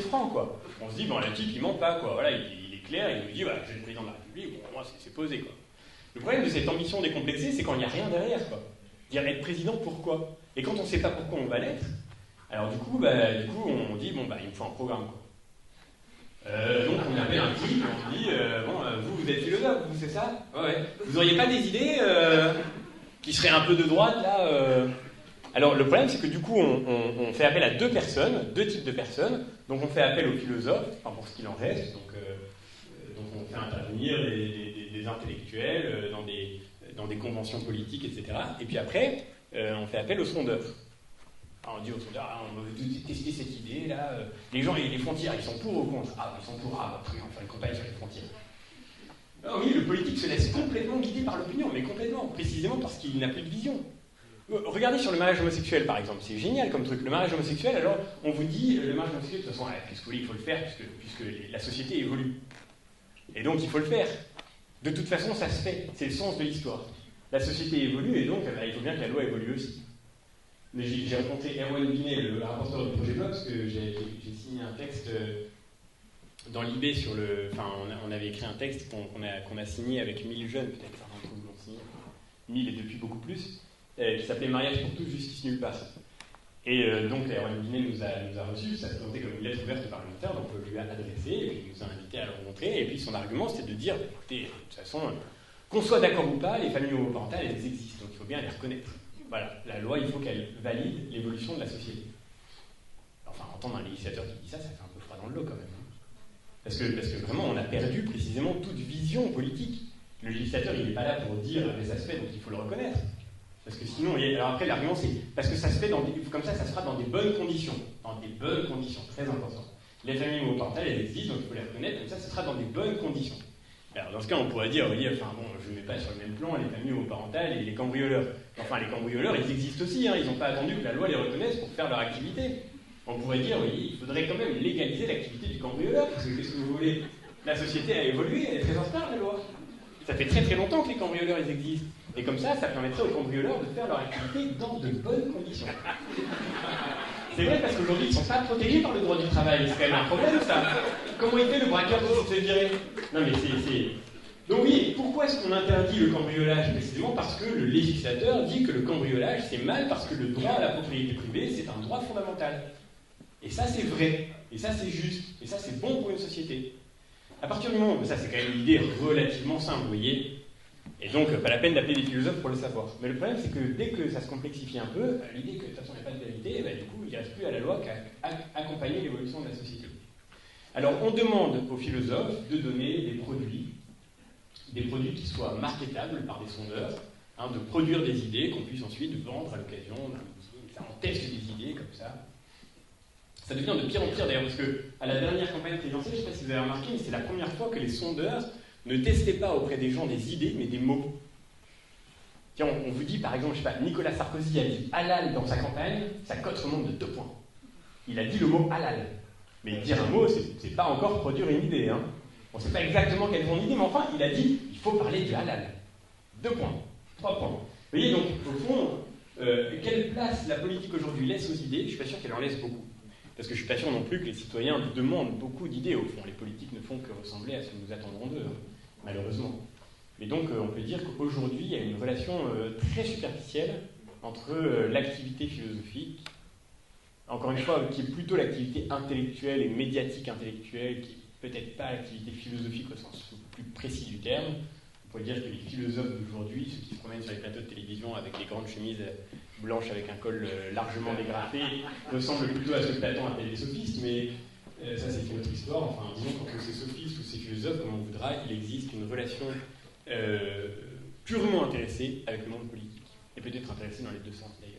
franc, quoi. On se dit, bon, le type il ment pas, quoi. Voilà, il est clair, il nous dit voilà, je suis le président de la République, bon, au moins c'est posé, quoi. Le problème de cette ambition décomplexée, c'est quand il n'y a rien derrière, quoi. Dire être président, pourquoi? Et quand on ne sait pas pourquoi on va l'être, alors du coup on dit, bon, bah, il me faut un programme, quoi. Donc on appelle un type, on dit, vous êtes philosophe, vous, c'est ça? Ouais. Vous n'auriez pas des idées qui seraient un peu de droite, là Alors le problème, c'est que du coup, on fait appel à deux types de personnes. Donc on fait appel aux philosophes, enfin pour ce qu'il en reste, donc on fait intervenir des intellectuels dans des conventions politiques, etc. Et puis après, on fait appel aux sondeurs. Alors on dit aux sondeurs, on veut tester cette idée, là. Les gens, les frontières, ils sont pour ou contre? Ah, ils sont pour, très bien, on va faire une campagne sur les frontières. Alors oui, le politique se laisse complètement guider par l'opinion, mais complètement, précisément parce qu'il n'a plus de vision. Regardez sur le mariage homosexuel, par exemple, c'est génial comme truc. Le mariage homosexuel, alors, on vous dit, le mariage homosexuel, de toute façon, qu'est-ce que vous voulez, il faut le faire, puisque la société évolue. Et donc, il faut le faire. De toute façon, ça se fait. C'est le sens de l'histoire. La société évolue, et donc, il faut bien que la loi évolue aussi. Mais j'ai rencontré Erwan Binet, le rapporteur du projet Bloc, parce que j'ai signé un texte dans l'IB sur le... Enfin, on avait écrit un texte qu'on a signé avec 1000 jeunes, peut-être certains d'entre vous l'ont signé. 1000 et depuis beaucoup plus. Qui s'appelait Mariage pour tous, justice nulle part. Et donc, Erwan Binet nous a reçus, ça se présentait comme une lettre ouverte parlementaire, donc on lui a adressé, et puis il nous a invités à le rencontrer, et puis son argument c'était de dire, écoutez, de toute façon, qu'on soit d'accord ou pas, les familles homoparentales, elles existent, donc il faut bien les reconnaître. Voilà, la loi, il faut qu'elle valide l'évolution de la société. Enfin, entendre un législateur qui dit ça fait un peu froid dans le dos quand même. Hein. Parce que vraiment, on a perdu précisément toute vision politique. Le législateur, il n'est pas là pour dire, mais ça se fait, donc il faut le reconnaître. Parce que sinon, alors après, l'argument c'est parce que ça se fait comme ça se fera dans des bonnes conditions. Dans des bonnes conditions, très important. Les familles homoparentales, elles existent, donc il faut les reconnaître, comme ça se fera dans des bonnes conditions. Alors dans ce cas, on pourrait dire, oui, enfin bon, je ne mets pas sur le même plan les familles homoparentales et les cambrioleurs. Enfin, les cambrioleurs, ils existent aussi, hein, ils n'ont pas attendu que la loi les reconnaisse pour faire leur activité. On pourrait dire, oui, il faudrait quand même légaliser l'activité du cambrioleur, parce que qu'est-ce que vous voulez? La société a évolué, elle est très en retard, la loi. Ça fait très très longtemps que les cambrioleurs, ils existent. Et comme ça permettrait aux cambrioleurs de faire leur activité dans de bonnes conditions. C'est vrai parce qu'aujourd'hui, ils ne sont pas protégés par le droit du travail. C'est quand même un problème, ça. Comment il fait le braqueur pour se faire virer? Non mais c'est... Donc oui, pourquoi est-ce qu'on interdit le cambriolage? Précisément parce que le législateur dit que le cambriolage, c'est mal parce que le droit à la propriété privée, c'est un droit fondamental. Et ça, c'est vrai. Et ça, c'est juste. Et ça, c'est bon pour une société. À partir du moment où... Ça, c'est quand même une idée relativement simple, vous voyez. Et donc, pas la peine d'appeler des philosophes pour le savoir. Mais le problème, c'est que dès que ça se complexifie un peu, l'idée que de toute façon il n'y a pas de vérité, du coup, il ne reste plus à la loi qu'à accompagner l'évolution de la société. Alors, on demande aux philosophes de donner des produits qui soient marketables par des sondeurs, hein, de produire des idées qu'on puisse ensuite vendre à l'occasion d'un meeting. On teste des idées comme ça. Ça devient de pire en pire d'ailleurs, parce qu'à la dernière campagne présidentielle, je ne sais pas si vous avez remarqué, mais c'est la première fois que les sondeurs ne testez pas auprès des gens des idées, mais des mots. Tiens, on vous dit, par exemple, je sais pas, Nicolas Sarkozy a dit halal dans sa campagne, sa cote remonte de 2 points. Il a dit le mot halal. Mais dire un mot, c'est pas encore produire une idée. Hein. On ne sait pas exactement quelle est son idée, mais enfin, il a dit, il faut parler du halal. 2 points, 3 points. Vous voyez, donc, au fond, quelle place la politique aujourd'hui laisse aux idées? Je ne suis pas sûr qu'elle en laisse beaucoup. Parce que je ne suis pas sûr non plus que les citoyens demandent beaucoup d'idées, au fond. Les politiques ne font que ressembler à ce que nous attendrons d'eux, malheureusement. Mais donc, on peut dire qu'aujourd'hui, il y a une relation très superficielle entre l'activité philosophique, encore une fois, qui est plutôt l'activité intellectuelle et médiatique intellectuelle, qui n'est peut-être pas l'activité philosophique au sens plus précis du terme. On pourrait dire que les philosophes d'aujourd'hui, ceux qui se promènent sur les plateaux de télévision avec les grandes chemises blanches avec un col largement dégrafé, ressemblent plutôt à ce que Platon appelait les sophistes, mais ça c'est une autre histoire. Enfin, disons qu'entre ces sophistes ou ces philosophes, comme on voudra, il existe une relation purement intéressée avec le monde politique, et peut-être intéressée dans les deux sens d'ailleurs.